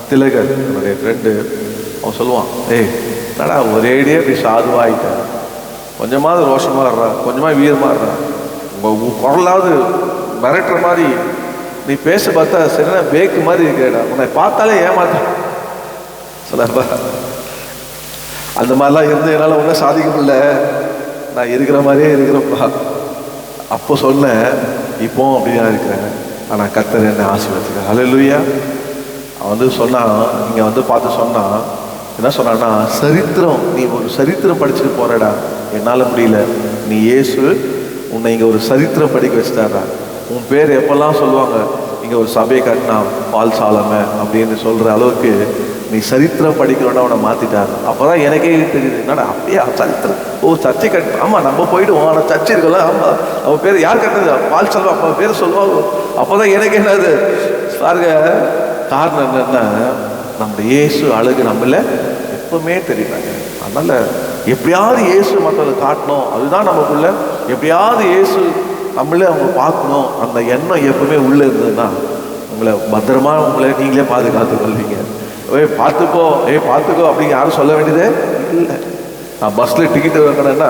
திலகர் என்னுடைய ஃப்ரெண்டு அவன் சொல்லுவான், ஏய் என்னடா ஒரேடியே இப்படி சாதுவாகிட்டேன், கொஞ்சமாவது ரோஷமாக இருறா, கொஞ்சமாக வீரமாக இருறா, உங்கள் குரலாவது மிரட்டுற மாதிரி நீ பேச பார்த்தா சரினா பேக்கு மாதிரி இருக்கிறடா, உன்னை பார்த்தாலே ஏமாத்த சொல்லப்பா. அந்த மாதிரிலாம் இருந்து என்னால் ஒன்றும் சாதிக்க முடியல, நான் இருக்கிற மாதிரியே இருக்கிறப்பா. அப்போ சொன்னேன், இப்போ அப்படிதான் இருக்கிறேன், ஆனால் கர்த்தர் என்னை ஆசீர்வதிக்கிறார். ஹல்லேலூயா. அவன் வந்து சொன்னான், இங்கே வந்து பார்த்து சொன்னான், என்ன சொன்னான்னா, சரித்திரம், நீ ஒரு சரித்திரம் படிச்சுட்டு போறடா, என்னால் முடியல, நீ இயேசு உன்னை இங்கே ஒரு சரித்திரம் படிக்க வச்சுட்டாரா, உன் பேர் எப்பெல்லாம் சொல்லுவாங்க, இங்கே ஒரு சபையை கட்டினா பால் சாலமை அப்படின்னு சொல்கிற அளவுக்கு நீ சரித்திரம் படிக்கிறோன்னா அவனை மாற்றிட்டாங்க. அப்போ தான் எனக்கே தெரியுது, என்னடா அப்படியே சரித்திரம், ஓ சர்ச்சை கட்டு, ஆமாம் நம்ம போயிடுவோம், ஆனால் சர்ச்சை இருக்கலாம், ஆமாம் அவன் பேர் யார் கட்டினது, பால் செல்வா, அப்போ பேர் சொல்லுவாங்க. அப்போ தான் எனக்கு என்னது பாருங்க, காரணம் என்னன்னா நம்முடைய இயேசு அழகு நம்மள எப்பவுமே தெரியுறாங்க. அதனால எப்படியாவது இயேசு மற்றவங்களை காட்டணும், அதுதான் நமக்குள்ள, எப்படியாவது இயேசு நம்மளே அவங்க பார்க்கணும், அந்த எண்ணம் எப்பவுமே உள்ளே இருந்ததுன்னா உங்களை பத்திரமா உங்களை நீங்களே பாதுகாத்து கொள்வீங்க. பார்த்துக்கோ பார்த்துக்கோ அப்படின்னு யாரும் சொல்ல வேண்டியதே இல்லை. நான் பஸ்ஸில் டிக்கெட்டு வாங்கினேன்னா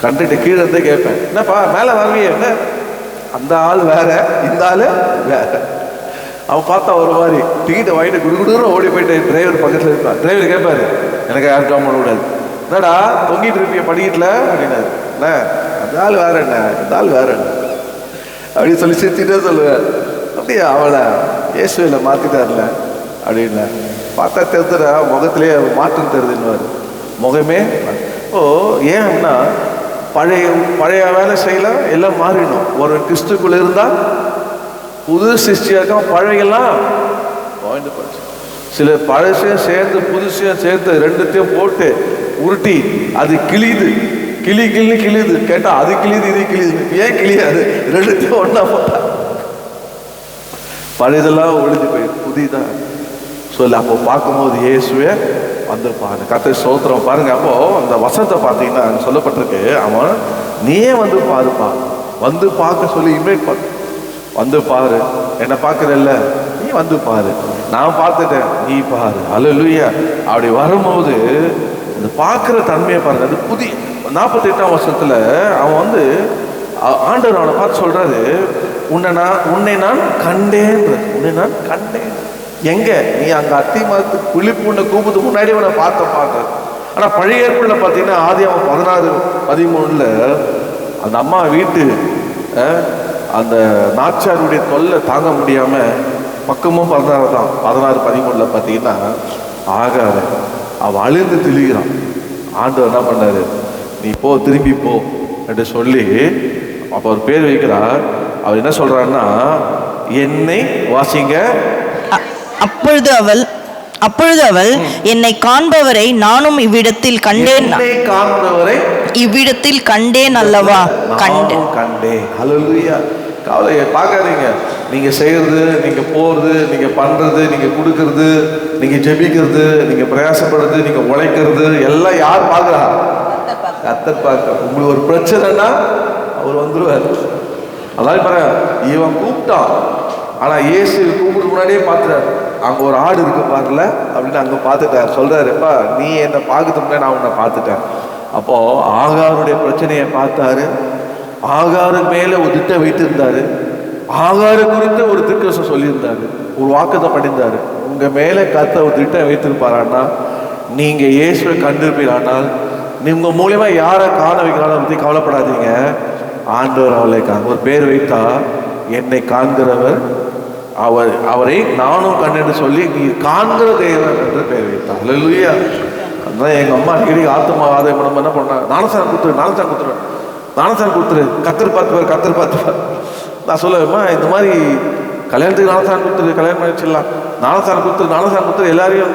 கண்டக்டர் கீழே இருந்தே கேட்பேன், என்னப்பா மேலே வருவீங்க, என்ன அந்த ஆள் வேற இந்த ஆள் வேற. அவன் பார்த்தா ஒரு மாதிரி டிக்கெட்டை வாங்கிட்டு குடுகுடுன்னு ஓடி போயிட்டு டிரைவர் பக்கத்தில் இருப்பான். டிரைவர் கேட்பாரு, எனக்கு யாரும் ஜாம் பண்ண கூடாது, என்னடா தொங்கிட்டு இருப்பீங்க படிக்கட்டில் அப்படின்னாரு. என்ன அந்த ஆள் வேற, என்ன இந்த ஆள் வேற என்ன அப்படின்னு சொல்லி சிரிச்சுட்டே சொல்லுவேன். அப்படியே அவளை இயேசுவில் மாற்றிட்டார்ல அப்படின்னு பார்த்தா தெரிஞ்சுற முகத்திலேயே மாற்றம் தெரியுதுன்னு முகமே. ஓ ஏன் அப்படின்னா பழைய வேலை செய்யலாம், எல்லாம் மாறிடும். ஒரு கிறிஸ்துக்குள்ள இருந்தால் புது சிருஷ்டியாக பழையெல்லாம் வாழ்ந்து போச்சு. சில பழசையும் சேர்ந்து புதுசையும் சேர்த்து ரெண்டுத்தையும் போட்டு உருட்டி அது கிளியுது, கிளியுது கேட்டால் அது கிளியுது இது கிளியுது. ஏன் கிளியாது? ரெண்டுத்தையும் ஒன்றா போட்டா பழையதெல்லாம் ஒழிஞ்சு போயிடுது, புதிதான் சொல்லு. அப்போ பார்க்கும்போது இயேசுவே வந்திருப்பாங்க. கர்த்தர் ஸ்தோத்திரம். பாருங்க, அப்போ அந்த வசனத்தை பார்த்தீங்கன்னா சொல்லப்பட்டிருக்கு, அவன் நீயே வந்து பாருப்பா, வந்து பார்க்க சொல்லி இன்வைட் பண்ண, வந்து பாரு, என்னை பார்க்கறல்ல நீ வந்து பாரு, நான் பார்த்துட்டேன் நீ பாரு. ஹல்லேலூயா. அப்படி வரும்போது இந்த பார்க்குற தன்மையை பாருங்க. அது புதிய 48ஆம் வருஷத்துல அவன் வந்து ஆண்டவர் அவனை பார்த்து சொல்றாரு, உன்னை நான் கண்டேன். எங்க நீ அங்க அத்தி மரத்து புளிப்பு உன்னை கூப்பிட்டு முன்னாடி உன்னை பார்க்க. ஆனா பழைய ஏற்பாடுல பார்த்தீங்கன்னா ஆதியாகமம் 16:13 அந்த அம்மா வீட்டு அந்த நாச்சாருடைய தொல்லை தாங்க முடியாம பக்கமும் 16 தான் 16:13 பார்த்தீங்கன்னா ஆகாத அவ அழிந்து திரிகிறான். ஆண்டவர் என்ன பண்ணாரு, நீ போ, திரும்பி போ என்று சொல்லி அப்போ ஒரு பேர் வைக்கிறார். அவர் என்ன சொல்றாருன்னா, என்னை வாசிங்க. அப்பொழுது அவள் என்னை காண்பவரை நானும் இவ்விடத்தில் கண்டேன், இவ்விடத்தில் கண்டேன் அல்லவா, கண்டேன். ஹல்லேலூயா. கவலையை பார்க்காதீங்க. நீங்க செய்யறது, நீங்க போறது, நீங்க பண்றது, நீங்க கொடுக்கறது, நீங்க ஜெபிக்கிறது, நீங்க பிரயாசப்படுறது, நீங்க உழைக்கிறது எல்லாம் யார் பார்க்கிறா? கர்த்தர் பார்க்க. உங்களுக்கு ஒரு பிரச்சனைனா அவர் வந்துருவார். அதாவது பாரு, இவன் கூப்பிட்டான், ஆனா இயேசு கூப்பிட்டு முன்னாடியே பார்த்துட்டார். அங்க ஒரு ஆடு இருக்கு பாருல அப்படின்னு அங்க பார்த்துட்டார். சொல்றாருப்பா, நீ என்னை பார்க்கறதுக்கு முன்னாடி நான் உன்னை பார்த்துட்டேன். அப்போ ஆகாருடைய பிரச்சனையை பார்த்தாரு. ஆகாரு மேல ஒரு திட்டம் வைத்திருந்தாரு. ஆகாரு குறித்து ஒரு திருக்கதர்சனம் சொல்லியிருந்தாரு, ஒரு வாக்குத்தை பண்ணியிருந்தாரு. உங்க மேல கர்த்தர் ஒரு திட்டம் வைத்திருப்பாரான்னா, நீங்க இயேசுவை கண்டிருப்பீரானால், நீங்க மூலியமா யாரை காண வைக்கிறாலும் பத்தி கவலைப்படாதீங்க. ஆண்டவர் அவளை ஒரு பேர் வைத்தா, என்னை காண்கிறவர் அவரை நானும் கண்டேன்னு சொல்லி நீ காண்கிற தேவன் என்று பெயர் வைத்தார். அல்லேலூயா. அதான் எங்க அம்மா அடிக்கடி ஆத்மா ஆதாயம் பண்ண என்ன பண்ணாங்க, ஞானஸ்நானம் கொடுத்துரு, கத்தர் பார்த்துப்பார். நான் சொல்லுவேம்மா, இந்த மாதிரி கல்யாணத்துக்கு ஞானஸ்நானம் கொடுத்துரு, கல்யாணம் பண்ணி வச்சிடலாம், ஞானஸ்நானம் கொடுத்துரு எல்லாரையும்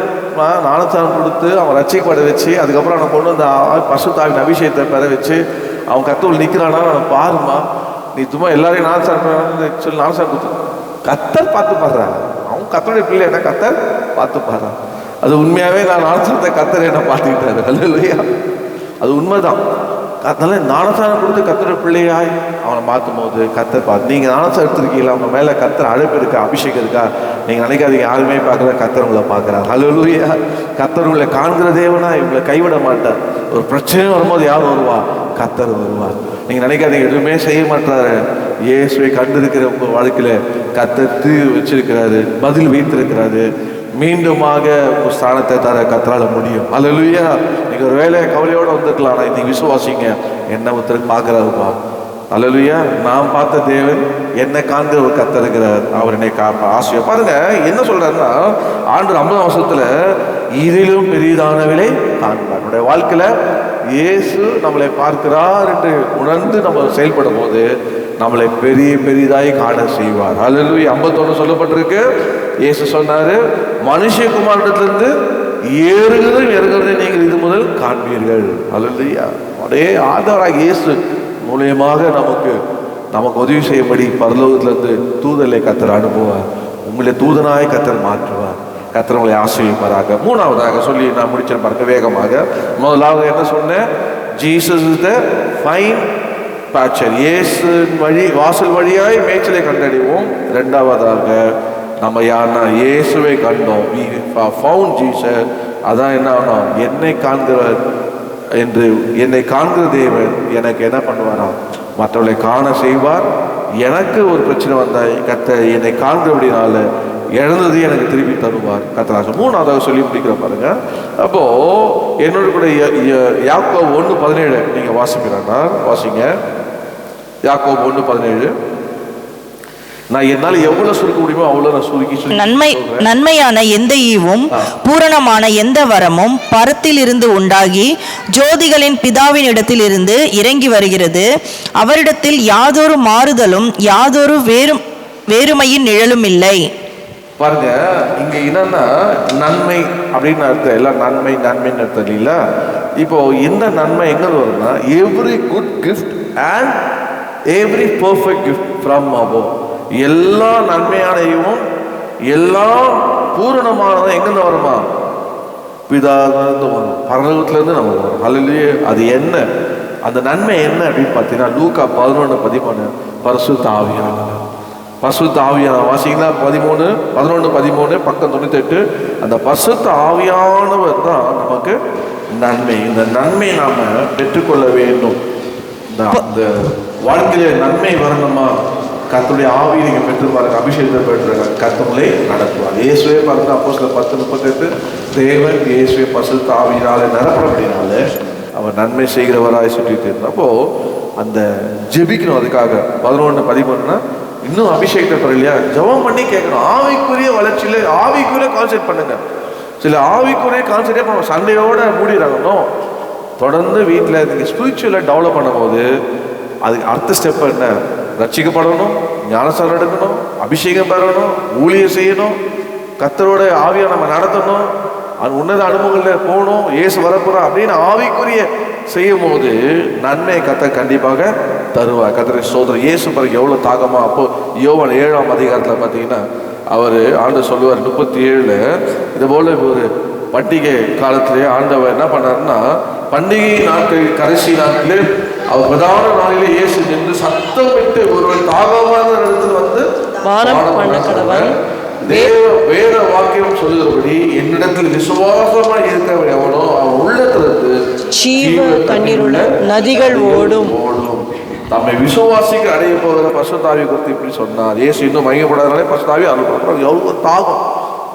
ஞானஸ்நானம் கொடுத்து அவன் ரட்சிக்கப்பட வச்சு, அதுக்கப்புறம் அவனை கொண்டு வந்து பரிசுத்த ஆவியின் அபிஷேகத்தை பெற வச்சு அவன் கத்தூள் நிற்கிறானா அவனை பாருமா, நீ சும்மா எல்லாரையும் ஞானஸ்நானம் சொல்லி ஞானஸ்நானம் கொடுத்து கத்தர் பார்த்து பாடுறான். அவன் கத்தருடைய பிள்ளை என்ன கத்தர் பார்த்து பாடுறான். அது உண்மையாவே நான் ஞானஸ்நானத்தை கத்தர் என்ன பார்த்துக்கிட்டாரு. அல்லேலூயா. அது உண்மைதான். அதனால ஞானஸ்நானம் கொடுத்து கத்தருடைய பிள்ளையாய் அவனை மாற்றும் போது கத்தர் பார்த்து, நீங்கள் ஞானஸ்நானம் எடுத்துருக்கீங்களா, அவங்க மேலே கத்தர் அழைப்பு இருக்கா, அபிஷேகம் இருக்கா, நீங்கள் நினைக்காதீங்க யாருமே பார்க்கல, கத்தர் உங்களை பார்க்குறாரு. அல்லேலூயா. கத்தர் உங்களை காண்கிற தேவனா இவங்களை கைவிட மாட்டார். ஒரு பிரச்சனை வரும்போது யார் வருவா, கத்தர் வருவார். நீங்கள் நினைக்காதீங்க எதுவுமே செய்ய மாட்டாரு. இயேசுவை கண்டிருக்கிற உங்கள் வாழ்க்கையில கத்தர் தீர்வு வச்சிருக்கிறாரு, பதில் வைத்திருக்கிறாரு. மீண்டுமாக ஒரு ஸ்தானத்தை தர கத்தரால முடியும். அல்லேலூயா. நீங்க ஒரு வேலை கவலையோட வந்துருக்கலாம், ஆனால் இன்னைக்கு விசுவாசிங்க, என்ன ஒருத்தருக்கு பார்க்கிறாருப்பா. அல்லேலூயா. நான் பார்த்த தேவன் என்னை காண்கிற ஒரு கத்தர் இருக்கிறார், அவர் என்னை ஆசையா பாருங்க. என்ன சொல்றாருன்னா, ஆண்டு 50 வருஷத்துல இதிலும் பெரிதானவளை காண்பார். நம்முடைய வாழ்க்கையில இயேசு நம்மளை பார்க்கிறார் என்று உணர்ந்து நம்ம செயல்படும் போது நம்மளை பெரிதாய் காண செய்வார். அல்லேலூயா. 51 சொல்லப்பட்டிருக்கு. இயேசு சொன்னாரு, மனுஷகுமாரத்திலிருந்து ஏறுகிறதை நீங்கள் இது முதல் காண்பீர்கள். அல்லேலூயா. அப்படியே ஆண்டவராகிய இயேசு மூலியமாக நமக்கு உதவி செய்யும்படி பரலோகத்திலிருந்து தூதரை கத்தர் அனுப்புவார். உங்களை தூதனாய் கத்தர் மாற்றுவார். கத்தர் உங்களை ஆசீர்வதிப்பாராக. மூணாவதாக சொல்லி நான் முடிச்சேன் பாருங்க வேகமாக. முதலாவது என்ன சொன்னேன், ஜீசஸ் இஸ் த ஃபைன் பேச்சர். இயேசு வாசல் வழியாய் மேய்ச்சலை கண்டறிவோம். இரண்டாவதாக நம்ம யாருன்னா இயேசுவை கண்டோம், we found Jesus. அதான் என்ன ஆனோம், என்னை காண்கிறவர் என்று என்னை காண்கிற தேவன் எனக்கு என்ன பண்ணுவாராம், மற்றவர்களை காண செய்வார். எனக்கு ஒரு பிரச்சனை வந்தால் கர்த்தர் என்னை காண்கிறபடினால இழந்தது எனக்கு திருப்பி தருவார் கர்த்தராக. மூணாவதாக சொல்லி முடிக்கிற பாருங்க. அப்போ என்னோட கூட யாக்கோபு 1:17 நீங்க வாசிக்கிறா வாசிங்க. யாக்கோபு 1:17. நான் என்னால் எவ்வளவு சுருக்க முடியுமோ அவ்வளவு நான் சுருக்கி நன்மையான எந்த ஈவும் பூரணமான எந்த வரமும் பரத்தில் இருந்து உண்டாகி ஜோதிகளின் பிதாவின் இடத்தில் இருந்து இறங்கி வருகிறது. அவரிடத்தில் யாதொரு மாறுதலும் யாதொரு வேறுமையின் நிழலும் இல்லை. பாருங்க, இங்க என்னன்னா நன்மை அப்படின்னு அர்த்தம். எல்லாம் நன்மைன்னு அர்த்தம் இல்ல. இப்போ இந்த நன்மை எங்க வரும்னா, every good gift and every perfect gift from above. எல்லா நன்மையானையும் எல்லா பூரணமானதும் எங்கிருந்து வருமா, பிதாவிலிருந்து வரும், பரலோகத்திலிருந்து நமக்கு வரும். அல்லேலூயா. அது என்ன, அந்த நன்மை என்ன அப்படின்னு பார்த்தீங்கன்னா, லூக்கா 11:13 பரிசுத்த ஆவியானவர். பரிசுத்த ஆவியானவர் வாசிங்களா, 11:13 பக்கம் 98. அந்த பரிசுத்த ஆவியானவர் தான் நமக்கு நன்மை. இந்த நன்மை நாம பெற்றுக்கொள்ள வேண்டும். இந்த வாழ்க்கையில நன்மை வரணுமா, கர்த்தருடைய ஆவியை நீங்க பெற்று பாருங்க, அபிஷேகத்தை பெற்று கர்த்தரை நடத்துவார். இயேசுவே பாருங்க, அப்போஸ்தலர் 10:38 தேவன் இயேசுவை பரிசுத்த ஆவியினால நிரப்புறபடினால அவர் நன்மை செய்கிறவராய் சுற்றிட்டு இருந்தார். அப்போ அந்த ஜெபிக்கணும். அதுக்காக 11:13 இன்னும் அபிஷேகத்தை பெறலையா, ஜெபம் பண்ணி கேட்கணும். ஆவிக்குரிய வளர்ச்சியில ஆவிக்குரிய கான்சென்ட்ரேட் பண்ணுங்க. சில ஆவிக்குரிய கான்சென்ட்ரேட் பண்ண சண்டையோட மூடிடுறாங்க. தொடர்ந்து வீட்டில் நீங்கள் ஸ்பிரிச்சுவலை டெவலப் பண்ணும் போது அதுக்கு அடுத்த ஸ்டெப் என்ன, ரட்சிக்கப்படணும், ஞானஸ்நானம் எடுக்கணும், அபிஷேகம் பெறணும், ஊழியம் செய்யணும், கர்த்தரோட ஆவியை நம்ம நடத்தணும், அது உன்னத அனுபவங்களில் போகணும், இயேசு வரப்போறோம் அப்படின்னு ஆவிக்குரிய செய்யும் போது நன்மை கர்த்தர் கண்டிப்பாக தருவார். கர்த்தரை சோதரர் இயேசு பிறகு எவ்வளோ தாகமா. அப்போ யோவான் 7ஆம் அதிகாரத்தில் பார்த்தீங்கன்னா அவர் ஆண்டவர் சொல்லுவார் 37 இது போல ஒரு பண்டிகை காலத்திலே ஆண்டவர் என்ன பண்ணாருன்னா, பண்டிகை நாட்கள் கடைசி நாட்களே அவர் பிரதான நாளிலே இயேசு நின்று சத்தமிட்டு ஒருவன் தாகமான இடத்துல வந்து வேத வாக்கியம் சொல்லுகிறபடி என்னிடத்தில் விசுவாசமா இருக்கிறவன் எவனோ அவன் உள்ளத்திலிருந்து ஜீவ தண்ணீர் உள்ள நதிகள் ஓடும். தம்மை விசுவாசிக்க அடைய போகிற பசுத்தாவி குறித்து இப்படி சொன்னார். இயேசு இன்னும் மையப்படாதனாலே பசுத்தாவி அனுப்புறோம். எவ்வளவு தாகம்,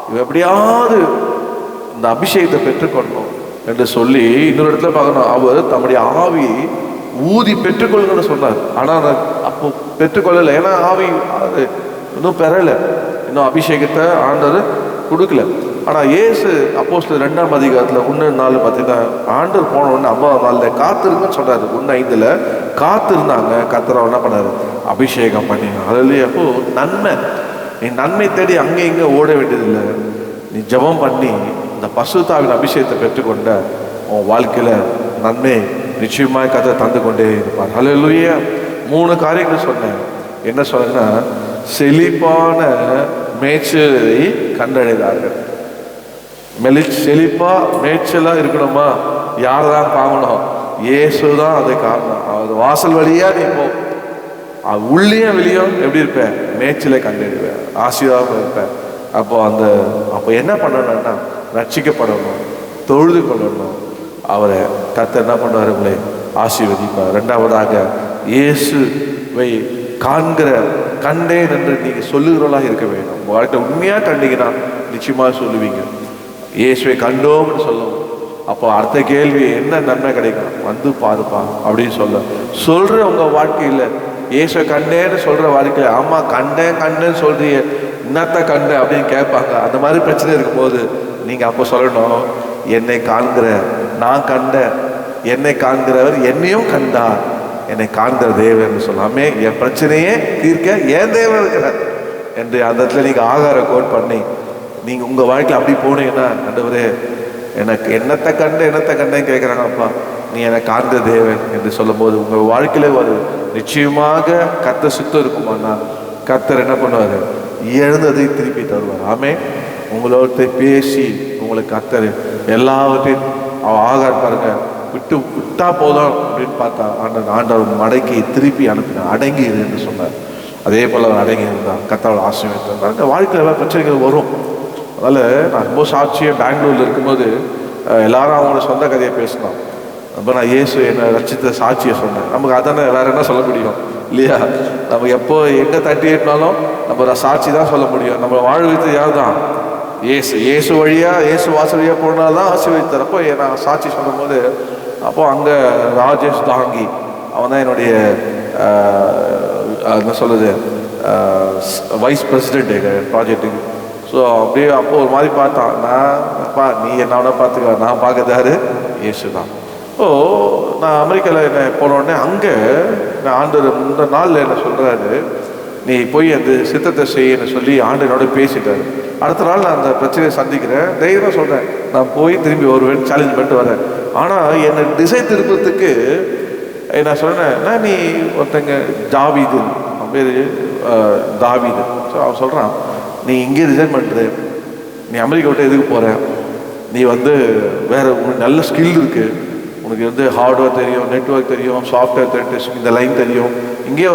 இவன் எப்படியாவது இந்த அபிஷேகத்தை பெற்றுக்கொள்ளணும் என்று சொல்லி இன்னொரு இடத்துல பார்க்கணும். அவர் தம்முடைய ஆவி ஊதி பெற்றுக்கொள்ளுங்கன்னு சொன்னார். ஆனால் அப்போ பெற்றுக்கொள்ளலை. ஏன்னா ஆவி அது இன்னும் பெறலை, இன்னும் அபிஷேகத்தை ஆண்டவர் கொடுக்கல. ஆனால் இயேசு அப்போஸ்தலர் 2ஆம் அதிகாரத்தில் 1:4 பார்த்தீங்கன்னா ஆண்டவர் போன உடனே 5ஆம் நாளில் காத்திருக்குன்னு சொல்றாரு. 1:5 காத்திருந்தாங்க. கர்த்தர் என்ன பண்ணாரு? அபிஷேகம் பண்ணி. அதில் அப்போ நன்மை, நீ நன்மை தேடி அங்கே இங்கே ஓட வேண்டியதில்லை. நீ ஜெபம் பண்ணி இந்த பசுத்தாவின் அபிஷேகத்தை பெற்றுக்கொண்ட உன் வாழ்க்கையில் நன்மை நிச்சயமாக கர்த்தர் தந்து கொண்டே இருப்பார். ஹல்லேலூயா. 3 காரியங்கள் சொன்னேன். என்ன சொன்னா, செழிப்பான மேய்ச்சலை கண்டடைந்தார்கள். செழிப்பா மேய்ச்சலா இருக்கணுமா? யார் தான் பார்க்கணும்? இயேசு தான் அதை காரணம். அது வாசல் வழியா நீ போ, உள்ளேயும் வெளியும் எப்படி இருப்பேன்? மேய்ச்சலை கண்டறிவேன், ஆசீர்வாதம் இருப்பேன். அப்போ என்ன பண்ணணும்னா, ரட்சிக்கப்படணும், தொழுது கொள்ளணும். அவரை கர்த்தர் என்ன பண்ணுவார்? உங்களை ஆசீர்வதிப்பார். 2வதாக இயேசுவை கண்டேன் என்று நீங்க சொல்லுகிறவர்களாக இருக்க வேண்டும். உங்க வாழ்க்கை உண்மையா கண்டீங்கன்னா நிச்சயமா சொல்லுவீங்க, இயேசுவை கண்டோம்னு சொல்லணும். அப்போ அடுத்த கேள்வி, என்ன நன்மை கிடைக்கும்? வந்து பாருப்பா அப்படின்னு சொல்ற உங்க வாழ்க்கையில இயேசுவை கண்டேன்னு சொல்ற வாழ்க்கையில, ஆமா கண்டேன்னு சொல்றீங்க, என்னத்த கண்டேன் அப்படின்னு கேட்பாங்க. அந்த மாதிரி பிரச்சனை இருக்கும்போது நீங்க அப்போ சொல்லணும், என்னை காண்கிற, நான் கண்ட, என்னை காண்கிறவர் என்னையும் கண்டார், என்னை காண்கிற தேவன் சொல்லாமே என் பிரச்சனையே தீர்க்க என் தேவன் இருக்கிறார் என்று அந்த இடத்துல நீங்க ஆகார கோட் பண்ணி நீங்க உங்க வாழ்க்கையில் அப்படி போனீங்கன்னா, ஆண்டவரே எனக்கு என்னத்தை கண்டேன்னு கேட்குறாங்க. அப்பா நீ என்னை காண்கிற தேவன் என்று சொல்லும் போது உங்க வாழ்க்கையில ஒரு நிச்சயமாக கர்த்தர் சுத்தம் இருக்குமானா கர்த்தர் என்ன பண்ணுவாரு? எழுந்ததை திருப்பி தருவார். ஆமே. உங்களோட பேசி உங்களுக்கு கர்த்தர் எல்லாவற்றையும் ஆகார் பாருங்க, விட்டா போதும் அப்படின்னு பார்த்தா ஆண்டவர் மடக்கி திருப்பி அனுப்பினார். அடங்கி இரு என்று சொன்னார். அதே போல அவர் அடங்கி இருந்தார். கர்த்தர் ஆசீர்வதித்தார். அந்த வாழ்க்கையில் பிரச்சனைகள் வரும். அதனால் நான் ரொம்ப சாட்சியாக பெங்களூரில் இருக்கும்போது எல்லாரும் அவங்களோட சொந்த கதையை பேசினோம். அப்போ நான் இயேசு என்னை ரட்சித்த சாட்சியை சொன்னேன். நமக்கு அதானே, வேற என்ன சொல்ல முடியும் இல்லையா? நம்ம எப்போ எங்கே தட்டி ஏற்றினாலும் நம்ம சாட்சி தான் சொல்ல முடியும். நம்ம வாழ்வித்து யார் தான்? இயேசு வழியாக, இயேசு வாசல் வழியாக போனால்தான் ஆசீர்வதித்தார். அப்போ நான் சாட்சி சொல்லும் போது அப்போது அங்கே ராஜேஷ் தாங்கி, அவன் தான் என்னுடைய என்ன சொல்லுது வைஸ் பிரசிடென்ட் எங்கள் ப்ராஜெக்ட்டுக்கு. ஸோ அப்படியே அப்போ ஒரு மாதிரி பார்த்தான். நீ என்னோட பார்த்துக்க, நான் பார்க்கறாரு இயேசு தான். நான் அமெரிக்காவில் என்ன போனோடனே அங்கே நான் ஆண்டவர் இந்த நாளில் என்ன சொல்கிறாரு, நீ போய் அந்த சித்தத்தை செய்யன்னு சொல்லி ஆண்டவனோட பேசிட்டாரு. அடுத்த நாள் நான் அந்த பிரச்சனையை சந்திக்கிறேன். தைரியமாக சொல்கிறேன், நான் போய் திரும்பி வருவேன், சேலஞ்ச் பண்ணிட்டு வரேன். ஆனால் என்னை திசை திருப்பத்துக்கு நான் சொன்னேன், நீ ஒருத்தங்க ஜாவீது, அவன் பேர் தாவீது. ஸோ அவன் சொல்கிறான், நீ இங்கே ரிசைன் பண்ணுற, நீ அமெரிக்கா விட்டு எதுக்கு போகிற? நீ வேறு உனக்கு நல்ல ஸ்கில் இருக்குது, உனக்கு ஹார்ட்வேர் தெரியும், நெட்ஒர்க் தெரியும், சாஃப்ட்வேர் தெரியும், இந்த லைன் தெரியும், இங்கேயே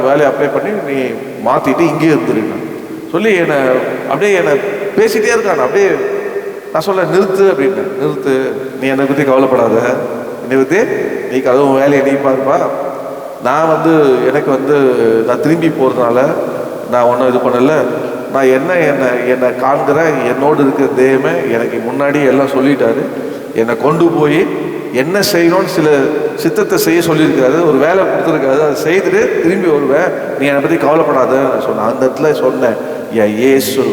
வேலையை அப்ளை பண்ணி நீ மாற்றிட்டு இங்கேயே இருந்துருக்கேன் சொல்லி என்னை பேசிகிட்டே இருக்கான். அப்படியே நான் சொல்ல நிறுத்து அப்படின்னு. நிறுத்து, நீ என்னை பற்றி கவலைப்படாத, என்னை பற்றி நீ அதுவும் வேலையை நீ பாருப்பா. நான் எனக்கு நான் திரும்பி போகிறதுனால நான் ஒன்றும் இது பண்ணலை. நான் என்னை காண்கிற என்னோடு இருக்கிற தெய்வமே எனக்கு முன்னாடி எல்லாம் சொல்லிட்டாரு. என்னை கொண்டு போய் என்ன செய்யணும்னு சில சித்தத்தை செய்ய சொல்லியிருக்காரு, ஒரு வேலை கொடுத்துருக்காரு, அதை செய்துட்டு திரும்பி வருவேன், நீ என்னை பற்றி கவலைப்படாதுன்னு நான் சொன்னேன். அந்த இடத்துல சொன்னேன், என் இயேசு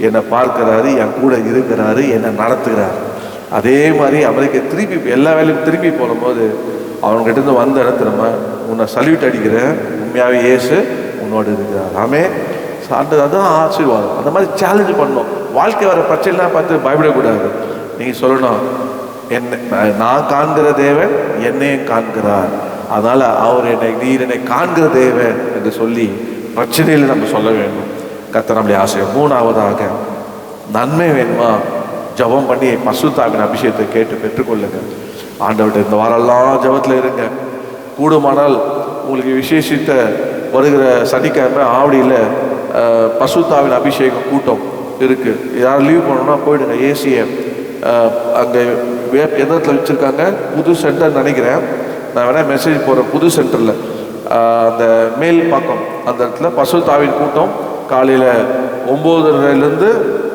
என்னை பார்க்கிறாரு, என் கூட இருக்கிறாரு, என்னை நடத்துகிறாரு. அதே மாதிரி அமெரிக்கா திருப்பி எல்லா வேலையும் திரும்பி போகும்போது அவன்கிட்ட வந்த இடத்துல உன்னை சல்யூட் அடிக்கிறேன், உண்மையாகவே இயேசு உன்னோடு இருக்கிறார். ஆமே. அதுதான் ஆசீர்வாதம். அந்த மாதிரி சேலஞ்சு பண்ணணும். வாழ்க்கை வர பிரச்சனைலாம் பார்த்து பயப்படக்கூடாது. நீங்கள் சொல்லணும், நான் காண்கிற தேவன் என்னையும் காண்கிறார், அதனால அவர் நீர் என்னை காண்கிற தேவன் என்று சொல்லி பிரச்சனையில் நம்ம சொல்ல வேண்டும். கர்த்தர் நம்முடைய ஆசை. 3வதாக நன்மை வேணுமா? ஜெபம் பண்ணி பசுத்தாவின் அபிஷேகத்தை கேட்டு பெற்றுக்கொள்ளுங்க. ஆண்டவர்கிட்ட இந்த வாரெல்லாம் ஜெபத்தில் இருங்க. கூடுமானால் உங்களுக்கு விசேஷித்த வருகிற சனிக்கிழமை ஆவடியில் பசுத்தாவின் அபிஷேகம் கூட்டம் இருக்குது. யாரும் லீவ் பண்ணணும்னா போயிடுங்க. ஏசியை அங்கே எந்த இடத்துல வச்சுருக்காங்க, புது சென்டர் நினைக்கிறேன். நான் வேணால் மெசேஜ் போடுறேன். புது சென்டரில் அந்த மேல் பக்கம் அந்த இடத்துல பசு தாவின் கூட்டம் காலையில் 9:30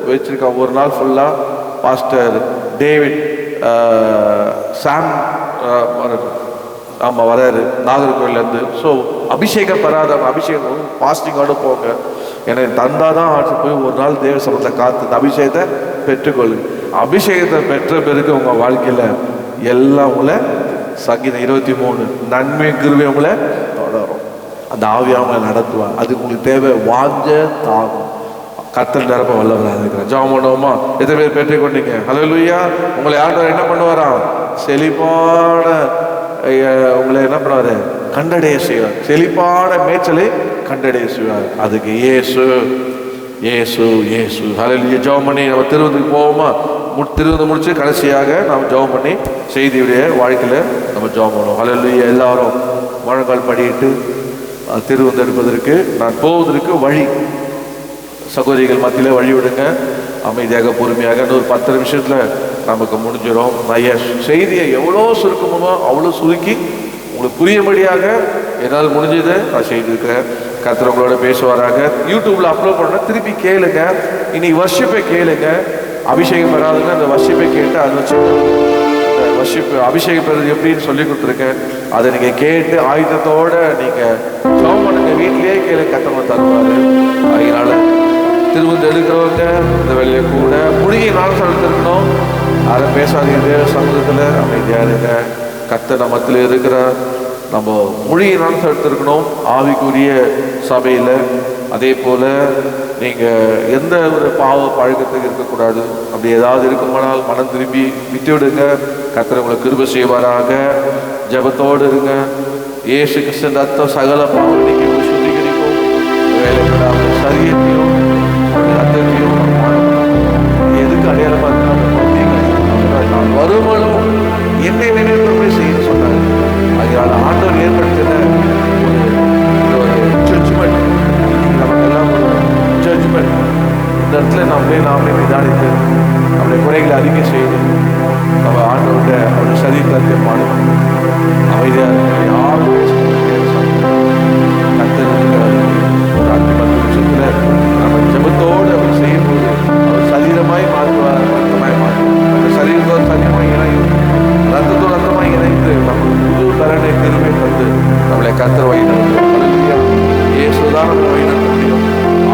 வச்சுருக்காங்க. ஒரு நாள் ஃபுல்லாக பாஸ்டர் டேவிட் சாம் ஆமாம் வராரு நாகர்கோவிலேருந்து. ஸோ அபிஷேகம் பெறாதவங்க அபிஷேகம் பாஸ்டிங்கோடு போங்க. எனக்கு தந்தாதான் ஆட்சி போய் ஒரு நாள் தேவ சமூகத்தில் காத்து இந்த அபிஷேகத்தை பெற்றுக்கொள்ளுங்க. அபிஷேகத்தை பெற்ற பிறகு உங்கள் வாழ்க்கையில் எல்லாம் உங்களை சங்கீதம் 23 நன்மை கிருபை உங்களை தொடரும். அந்த ஆவியாமலை நடத்துவார். அது உங்களுக்கு தேவை வாஞ்ச தாகம். கர்த்தர் நிரப்ப வல்லவராக இருக்கிறார். ஜெபம் பண்ணுவோமா? எத்தனை பேர் பெற்றுக்கொண்டீங்க? ஹல்லேலூயா. உங்களை ஆண்டவர் என்ன பண்ணுவாராம்? செழிப்பான உங்களை என்ன பண்ணுவாரு? கண்டடைய செய்வார். செழிப்பான மேய்ச்சலை கண்டடைய செய்வார். அதுக்கு இயேசு இயேசு இயேசு. ஹல்லேலூயா. ஜெபம் பண்ணி நம்ம திருவந்துக்கு போவோமா? திருவந்து முடிச்சு கடைசியாக நாம் ஜெபம் பண்ணி செய்தியுடைய வாழ்க்கையில் நம்ம ஜெபம் பண்ணுவோம். ஹல்லேலூயா. எல்லாரும் முழங்கால் படியிட்டு திருவந்து எடுப்பதற்கு நான் போவதற்கு வழி சகோதரிகள் மத்தியில் வழி விடுங்க. அமைதியாக பொறுமையாக. ஒரு 10 நிமிஷத்தில் நமக்கு முடிஞ்சிடும். நான் செய்தியை எவ்வளோ சுருக்கமோ அவ்வளோ சுருக்கி உங்களுக்கு புரியும்படியாக என்னால் முடிஞ்சதை நான் செய்திருக்கிறேன். கர்த்தர் உங்களோட பேசுவாராக. யூடியூப்பில் அப்லோட் பண்ண திருப்பி கேளுங்க. இன்னைக்கு வர்ஷிப்பை கேளுங்க. அபிஷேகம் பெறாதுங்க அந்த வர்ஷிப்பை கேட்டு அதை வச்சு அந்த வர்ஷிப் அபிஷேகம் பெறுறது எப்படின்னு சொல்லி கொடுத்துருக்கேன். அதை நீங்கள் கேட்டு ஆயுதத்தோடு நீங்கள் ஜெபம் பண்ணுங்க. வீட்டிலேயே கேளு, கர்த்தர் தருவார். அதனால திருவந்து எடுக்கிறவங்க இந்த வேலையை கூட முடிகை நாள் எடுத்துருக்கணும். அதை பேசாதீங்க. சமூகத்தில் அமைதியாக இருங்க. கர்த்தர் நம்ம மத்தியில் இருக்கிற நம்ம மொழியை நான் எடுத்துருக்கணும் ஆவிக்குரிய சபையில். அதே போல் நீங்கள் எந்த ஒரு பாவ பழக்கத்துக்கு இருக்கக்கூடாது. அப்படி ஏதாவது இருக்குமானால் மனம் திரும்பி விட்டு விடுங்க. கர்த்தர் உங்களை கிருபை செய்வாராக. ஜெபத்தோடு இருங்க. இயேசு கிறிஸ்துவின் ரத்தம் சகல பாவம் நீக்கி சுத்திகரிக்கும். வேலைப்படாத சரீரத்தையும் ரத்தத்தையும் எதுக்கு அடையாளமாக நான் வருமானம் என்னை நினைவு செய்ய சொன்னார். அதனால ஆண்டவர் ஏற்படுத்தின ஒரு ஜட்ஜ்மெண்ட் நமக்கெல்லாம் ஒரு ஜட்ஜ்மெண்ட். இந்த இடத்துல நாமே நிதானித்து நம்முடைய குறைகளை அறிக்கை செய்து நம்ம ஆண்டவர்கிட்ட அவருடைய சரீரத்தை பாடுவோம். அமைதியாக யாரும் கத்திருக்கிறார். ஒரு 5-10 நிமிஷத்தில் நம்ம ஜெபத்தோடு அவர் செய்யும்போது அவர் சரீரமாய் மாற்றுவார். ரத்தமாய் மாற்றுவார். நம்ம சரீரத்தோடு சரீரமாய் இணையும், ரத்தத்தோடு ரத்தமாய் இணைந்து நம்ம புது கரணை பெருமை தந்து நம்மளை கர்த்தர் வழி நடத்துவார். இயேசுதான் நம்மளை வழி நடத்த முடியும்.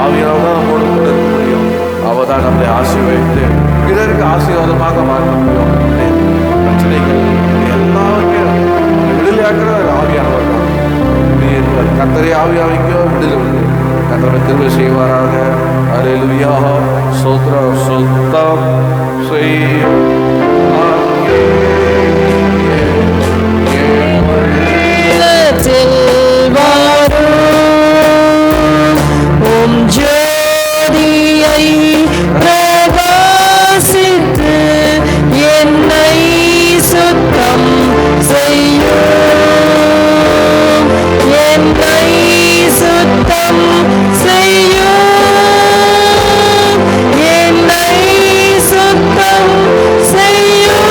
ஆவியால் தான் நம்மோடு கூட இருக்க முடியும். அவர் தான் நம்மளை ஆசீர்வதித்து பிறருக்கு ஆசீர்வாதமாக மாற்ற முடியும். பிரச்சனைகள் எல்லாருமே விடுதலையாக்குற ஆவியானவர் தான். கர்த்தரை ஆவியாவிக்கோ விடுதலை கர்த்தரை திரும்ப செய்வாராக. அல்லேலூயா. ஸ்தோத்திரம் ஸ்தோத்திரம் செய்யும். என்னை சுத்தம் செய்யும்.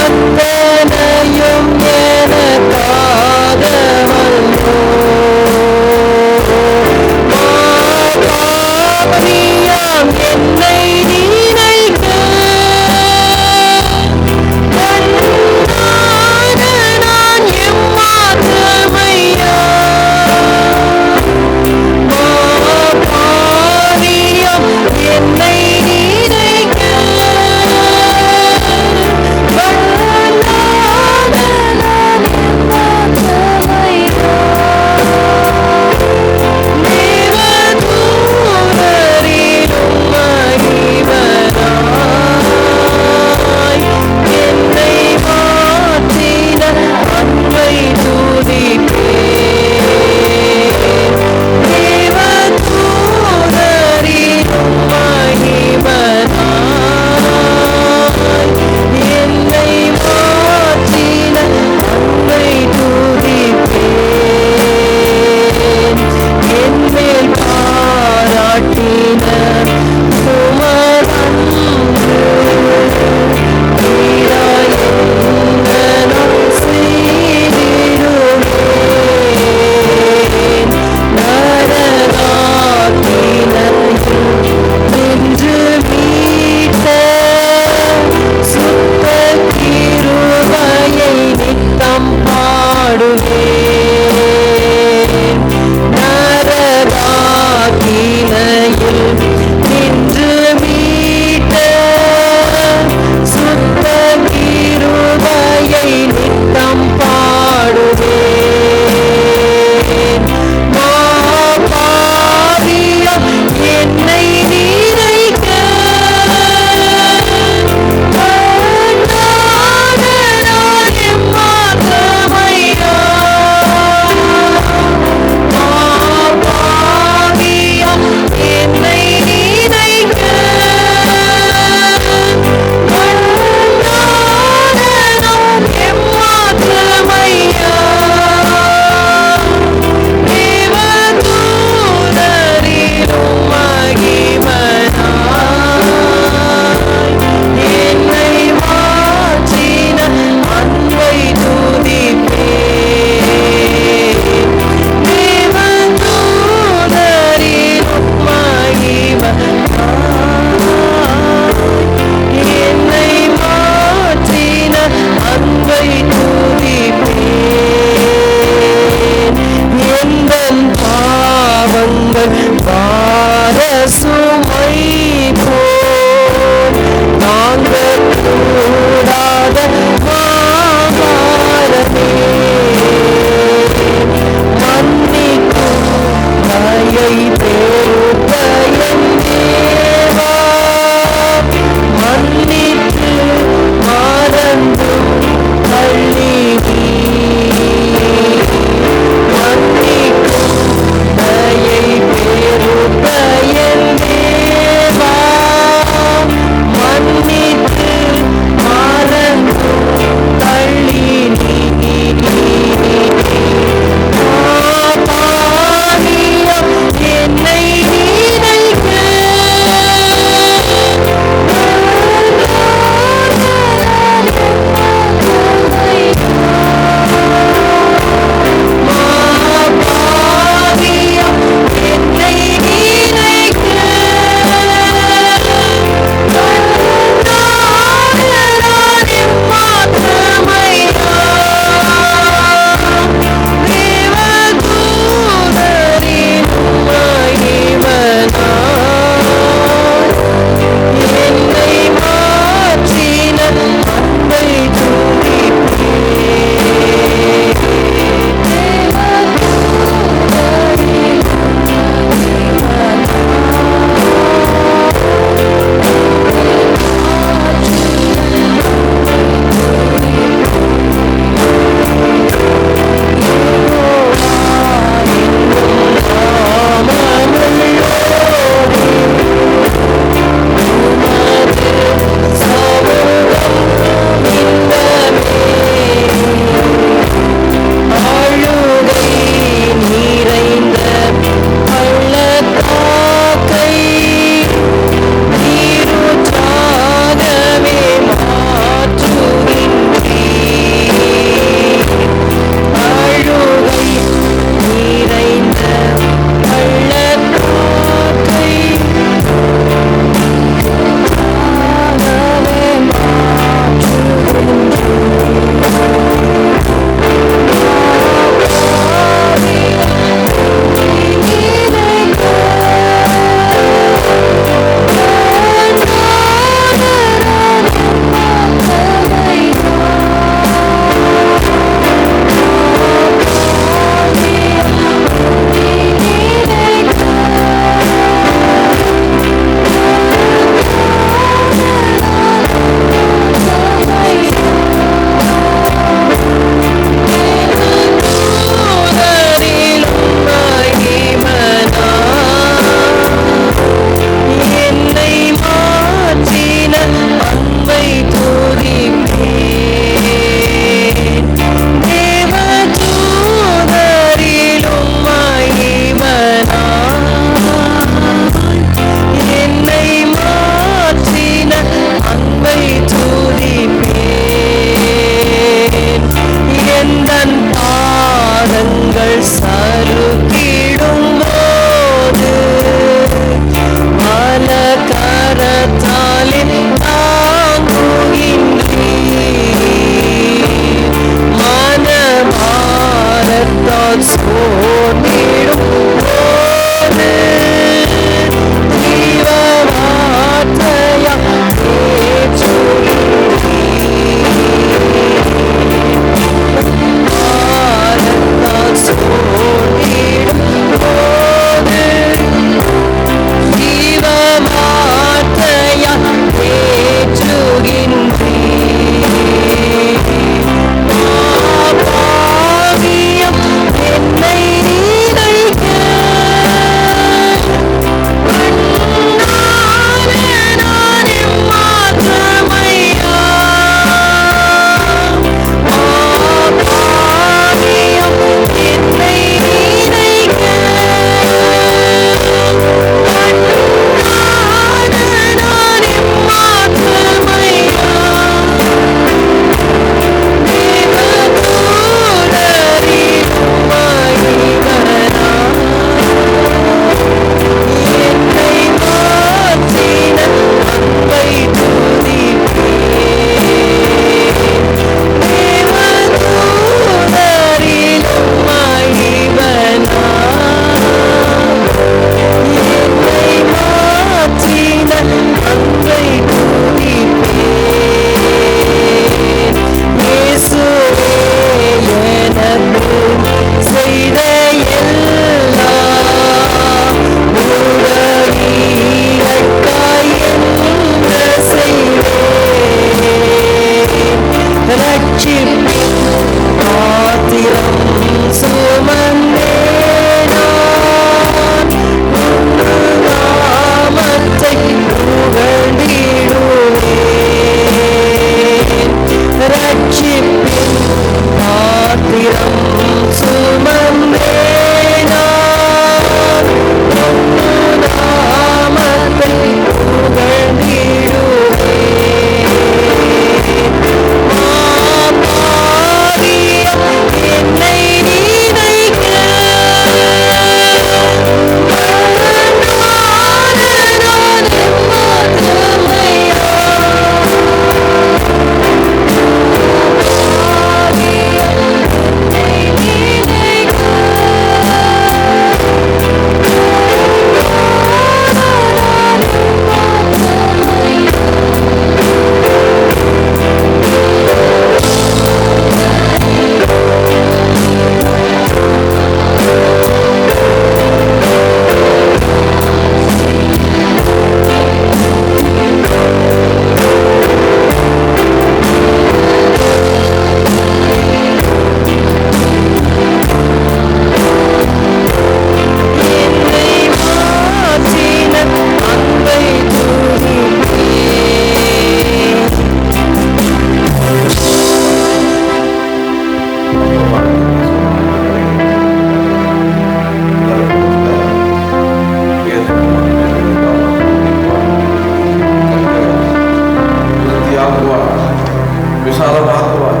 விசாலமாக்குவார்.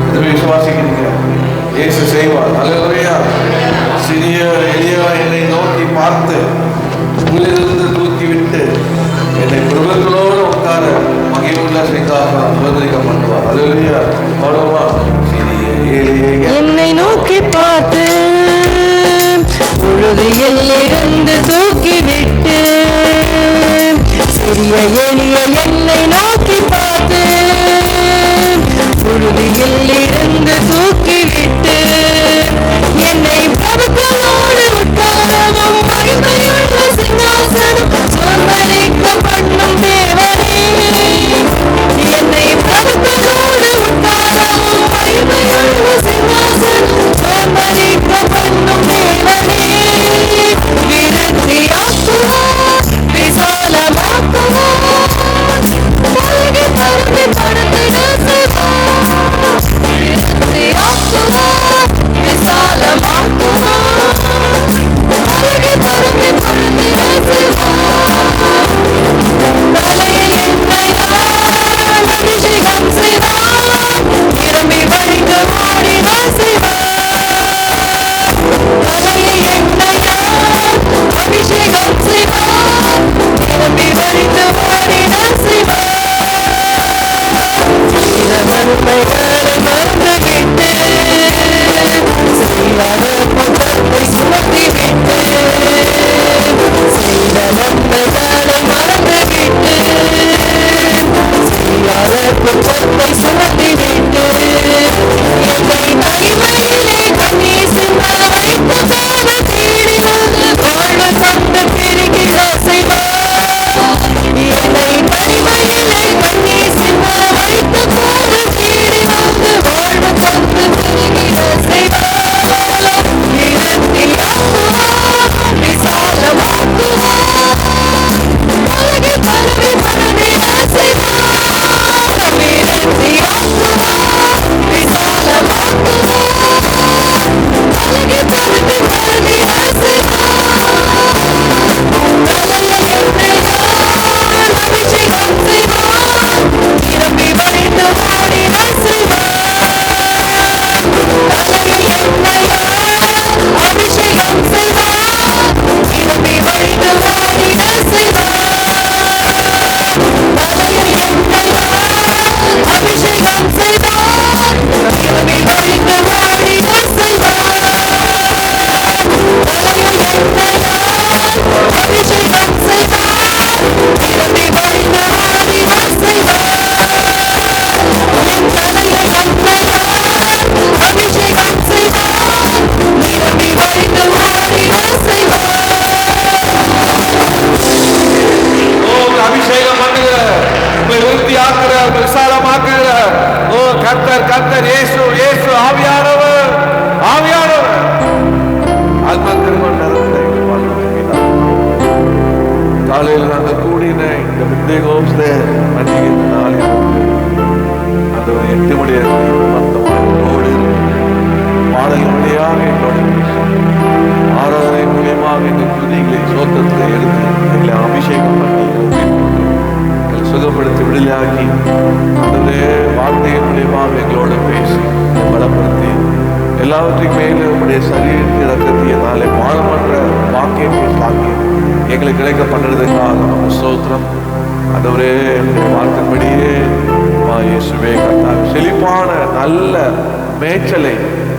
இது விசுவாசிக்கிறீங்க? இயேசு செய்வார். அல்லேலூயா. சிறிய எளிய என்னை நோக்கி பார்த்து உங்களிலிருந்து தூக்கிவிட்டு என்னை பிரபுக்களோடு உட்கார மகிமுள்ள சிங்காசனம் சுதந்திரிக்க பண்ணுவார். அல்லேலூயா. அவ்வளவா? சிறிய எளிய என்னை நோக்கி பார்த்து புழுதியிலிருந்து தூக்கிவிட்டு, சிறிய எளிய என்னை நோக்கி பார்த்து புழுதியிலிருந்து தூக்கிவிட்டு, என்னை பிரபுக்களோடு உட்காரவும் மகிமையுள்ள சிங்காசனம் சுதந்திரிக்க பண்ணும் தேவனே. என்னை பிரபுக்களோடு உட்காரவும் மகிமையுள்ள சிங்காசனம் சுதந்திரிக்க பண்ணும் தேவனே. விருத்தியாக்குவார், விசாலமாக்குவார், உலகை பரப்பி பரப்பிட செய்வார். விருத்தியாக்குவார், விசாலமாக்குவார், உலகை பரப்பி பரப்பிட செய்வார். தலையில் எண்ணெயால் அபிஷேகம் செய்வார், நிரம்பி வழிந்து ஓடிட செய்வார். தலையில் எண்ணெயால் அபிஷேகம் செய்வார், நிரம்பி வழிந்து ஓடிட செய்வார். செய்த நன்மைகளை மறந்துவிட்டு, செய்யாத குற்றத்தை சுமத்திவிட்டு, செய்த நன்மைகளை மறந்துவிட்டு, செய்யாத குற்றத்தை சுமத்திவிட்டு, என்னை தனிமையிலே கண்ணீர் சிந்த வைத்த போது தேடி வந்து வாழ்வு தந்து பெருகிட செய்வார். என்னை தனிமையிலே கண்ணீர் சிந்த வைத்த போது தேடி வந்து வாழ்வு தந்து பெருகிட செய்வார். விருத்தியாக்குவார், விசாலமாக்குவார், உலகை பரவி பரவிட செய்வார். விருத்தியாக்குவார், விசாலமாக்குவார், உலகை பரவி பரவிட செய்வார். தலையில் எண்ணெயால் அபிஷேகம் செய்வார், நிரம்பி வழிந்து ஓடிட செய்வார். தலையில் எண்ணெயால் அபிஷேகம் செய்வார், நிரம்பி வழிந்து ஓடிட செய்வார். தலையில் எண்ணெயால் அபிஷேகம் செய்வார், நிரம்பி வழிந்து ஓடிட செய்வார். தலையில் எண்ணெயால் அபிஷேகம் செய்வார், நிரம்பி வழிந்து ஓடிட செய்வார். என் தலையில் எண்ணெயால் அபிஷேகம் செய்வார், நிரம்பி வழிந்து ஓடிட செய்வார். உங்களை அபிஷேகம் பண்ணுங்க, உங்களை விருத்தியாக்குற, விசாலமாக்குற. ஓ கர்த்தர், கர்த்தர், இயேசு, இயேசு, ஆவியானவர், ஆவியானவர். ஆத்மாக்கள் கொண்டவர்களே, காலையில் நாங்கள் கூடின இந்த விந்தேகோஸ்ல பண்டிகை நாளில் அந்த ஒரு 8 மணி மொத்தமாக பாடல் வழியாக எங்களோட ஆராதனை மூலியமாக எங்கள் துதிகளை சோத்திரத்தை எடுத்து எங்களை அபிஷேகம் பண்ணி எங்களை சுகப்படுத்தி விடுதலையாக்கி அதே வார்த்தையின் மூலியமாக எங்களோட பேசி பலப்படுத்தி எல்லாவற்றையும் மேலே உங்களுடைய சரீரத்தை ரத்தத்தை நாளை வாழ பண்ற வாக்கியத்தை தாக்கி எங்களுக்கு கிடைக்க பண்ணுறதுக்காக நமக்கு ஸ்தோத்திரம். ஆண்டவரே, வார்த்தைப்படியே இயேசுவே கர்த்தாவே, செழிப்பான நல்ல மேய்ச்சலை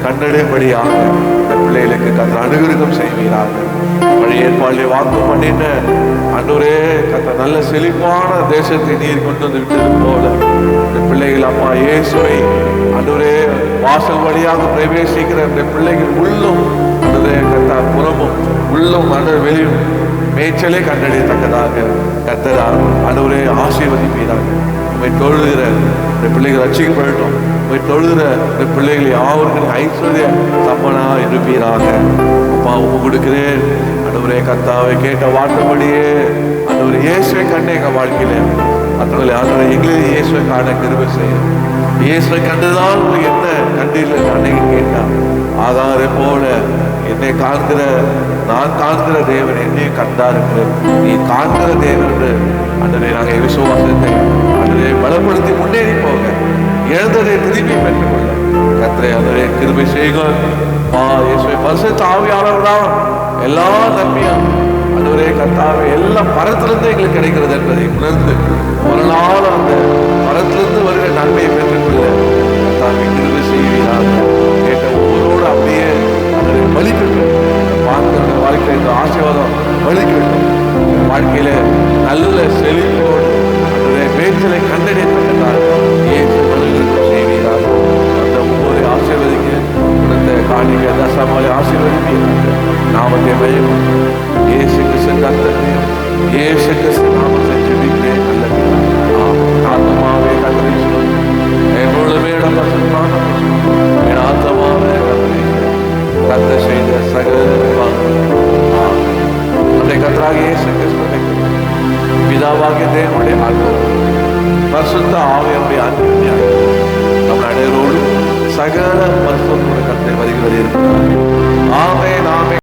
கண்டடைபடியாக இந்த பிள்ளைகளுக்கு கர்த்தர் அனுகிரகம் செய்வீராக. பழைய ஏற்பாட்டிலே வாக்கு பண்ணின ஆண்டவரே கர்த்தர் நல்ல செழிப்பான தேசத்தை நீர் கொண்டு வந்து விட்டது போல இந்த பிள்ளைகள் அம்மா இயேசுவை ஆண்டவரே வாசல் வழியாக பிரவேசிக்கிற இந்த பிள்ளைகள் உள்ளும் ஆண்டவரே கர்த்தர் புறமும் உள்ளும் ஆண்டவர் வெளியும் மேய்ச்சலே கண்டறியத்தக்கதாக கர்த்தர் ஆண்டவரே ஆசீர்வதிப்பீராக. உண்மை தொழுகிற இந்த பிள்ளைகள் ரட்சிக்கப்படட்டும். உண்மை தொழுகிற இந்த பிள்ளைகளை யாவருக்கும் ஐஸ்வர்ய சம்பனா இருப்பீராக. அப்பா உப்பு கொடுக்கிறேன் ஆண்டவரே கர்த்தாவை கேட்ட வார்த்தைப்படியே ஆண்டவரே இயேசுவை கண்டு எங்கள் வாழ்க்கையில மற்றவர்களை ஆண்டவரை எங்களையும் இயேசுவை காண கிருபை செய்யும். இயேசுவை கண்டுதான் உங்களுக்கு என்ன கண்டில்லை அன்னைக்கு கேட்டான். ஆகாரை போல என்னை காண்கிற நான் காண்கிற தேவன் என்னையும் கண்டார் என்று நீ காண்கிற தேவன் என்று ஆண்டவரே நாங்கள் விசுவாசத்தை ஆண்டவரே பலப்படுத்தி முன்னேறி போக இழந்ததை திரும்பி பெற்றுக்கொள்ள கர்த்தரே அதனை கிருபை செய்யுங்க. இயேசுவே பரிசுத்த ஆவியானவர் தான் எல்லா நன்மையும் அதுவரே கர்த்தாவே எல்லாம் பரத்திலிருந்து எங்களுக்கு கிடைக்கிறது என்பதை உணர்ந்து ஒரு நாள் அந்த பரத்திலிருந்து வருகிற நன்மையை பெற்றுக்கொள்ள கர்த்தாவே கிருபை செய்வீராக. கேட்ட ஒவ்வொருவரோடு அப்படியே அதனை வலிக்கட்டும். பார்க்கிற வாழ்க்கையில் இந்த ஆசீர்வாதம் வலிக்கட்டும். வாழ்க்கையில நல்ல செழிப்போடு அதனுடைய மேய்ச்சலை கண்டறியப்பட்டால் ஏற்று வருகிறது செய்வீராக. அந்த ஒவ்வொரு ஆசீர்வதிக்க இந்த காணிக்க தசமாய் ஆசீர்வதிப்பீராக. நாமத்தை மயம் இயேசு கிறிஸ்து கர்த்தரையும் இயேசு கிறிஸ்து நாமத்தை ஜெபிக்கிறேன். நல்லது ஆத்மாவே கர்த்தரை சொல்லு, என் முழுமே என் ஆத்மாவே கர்த்தரை கர்த்தர் செய்த சகல நம்முடைய கர்த்தராகிய இயேசு கிறிஸ்துவை பிதாவாகிய தேவனுடைய அன்பு பரிசுத்த ஆவியானுடைய அன்பின் நம் அனைவரோடு சகல பரிசுத்தோடு கர்த்தரை வருகிறது. ஆமென்.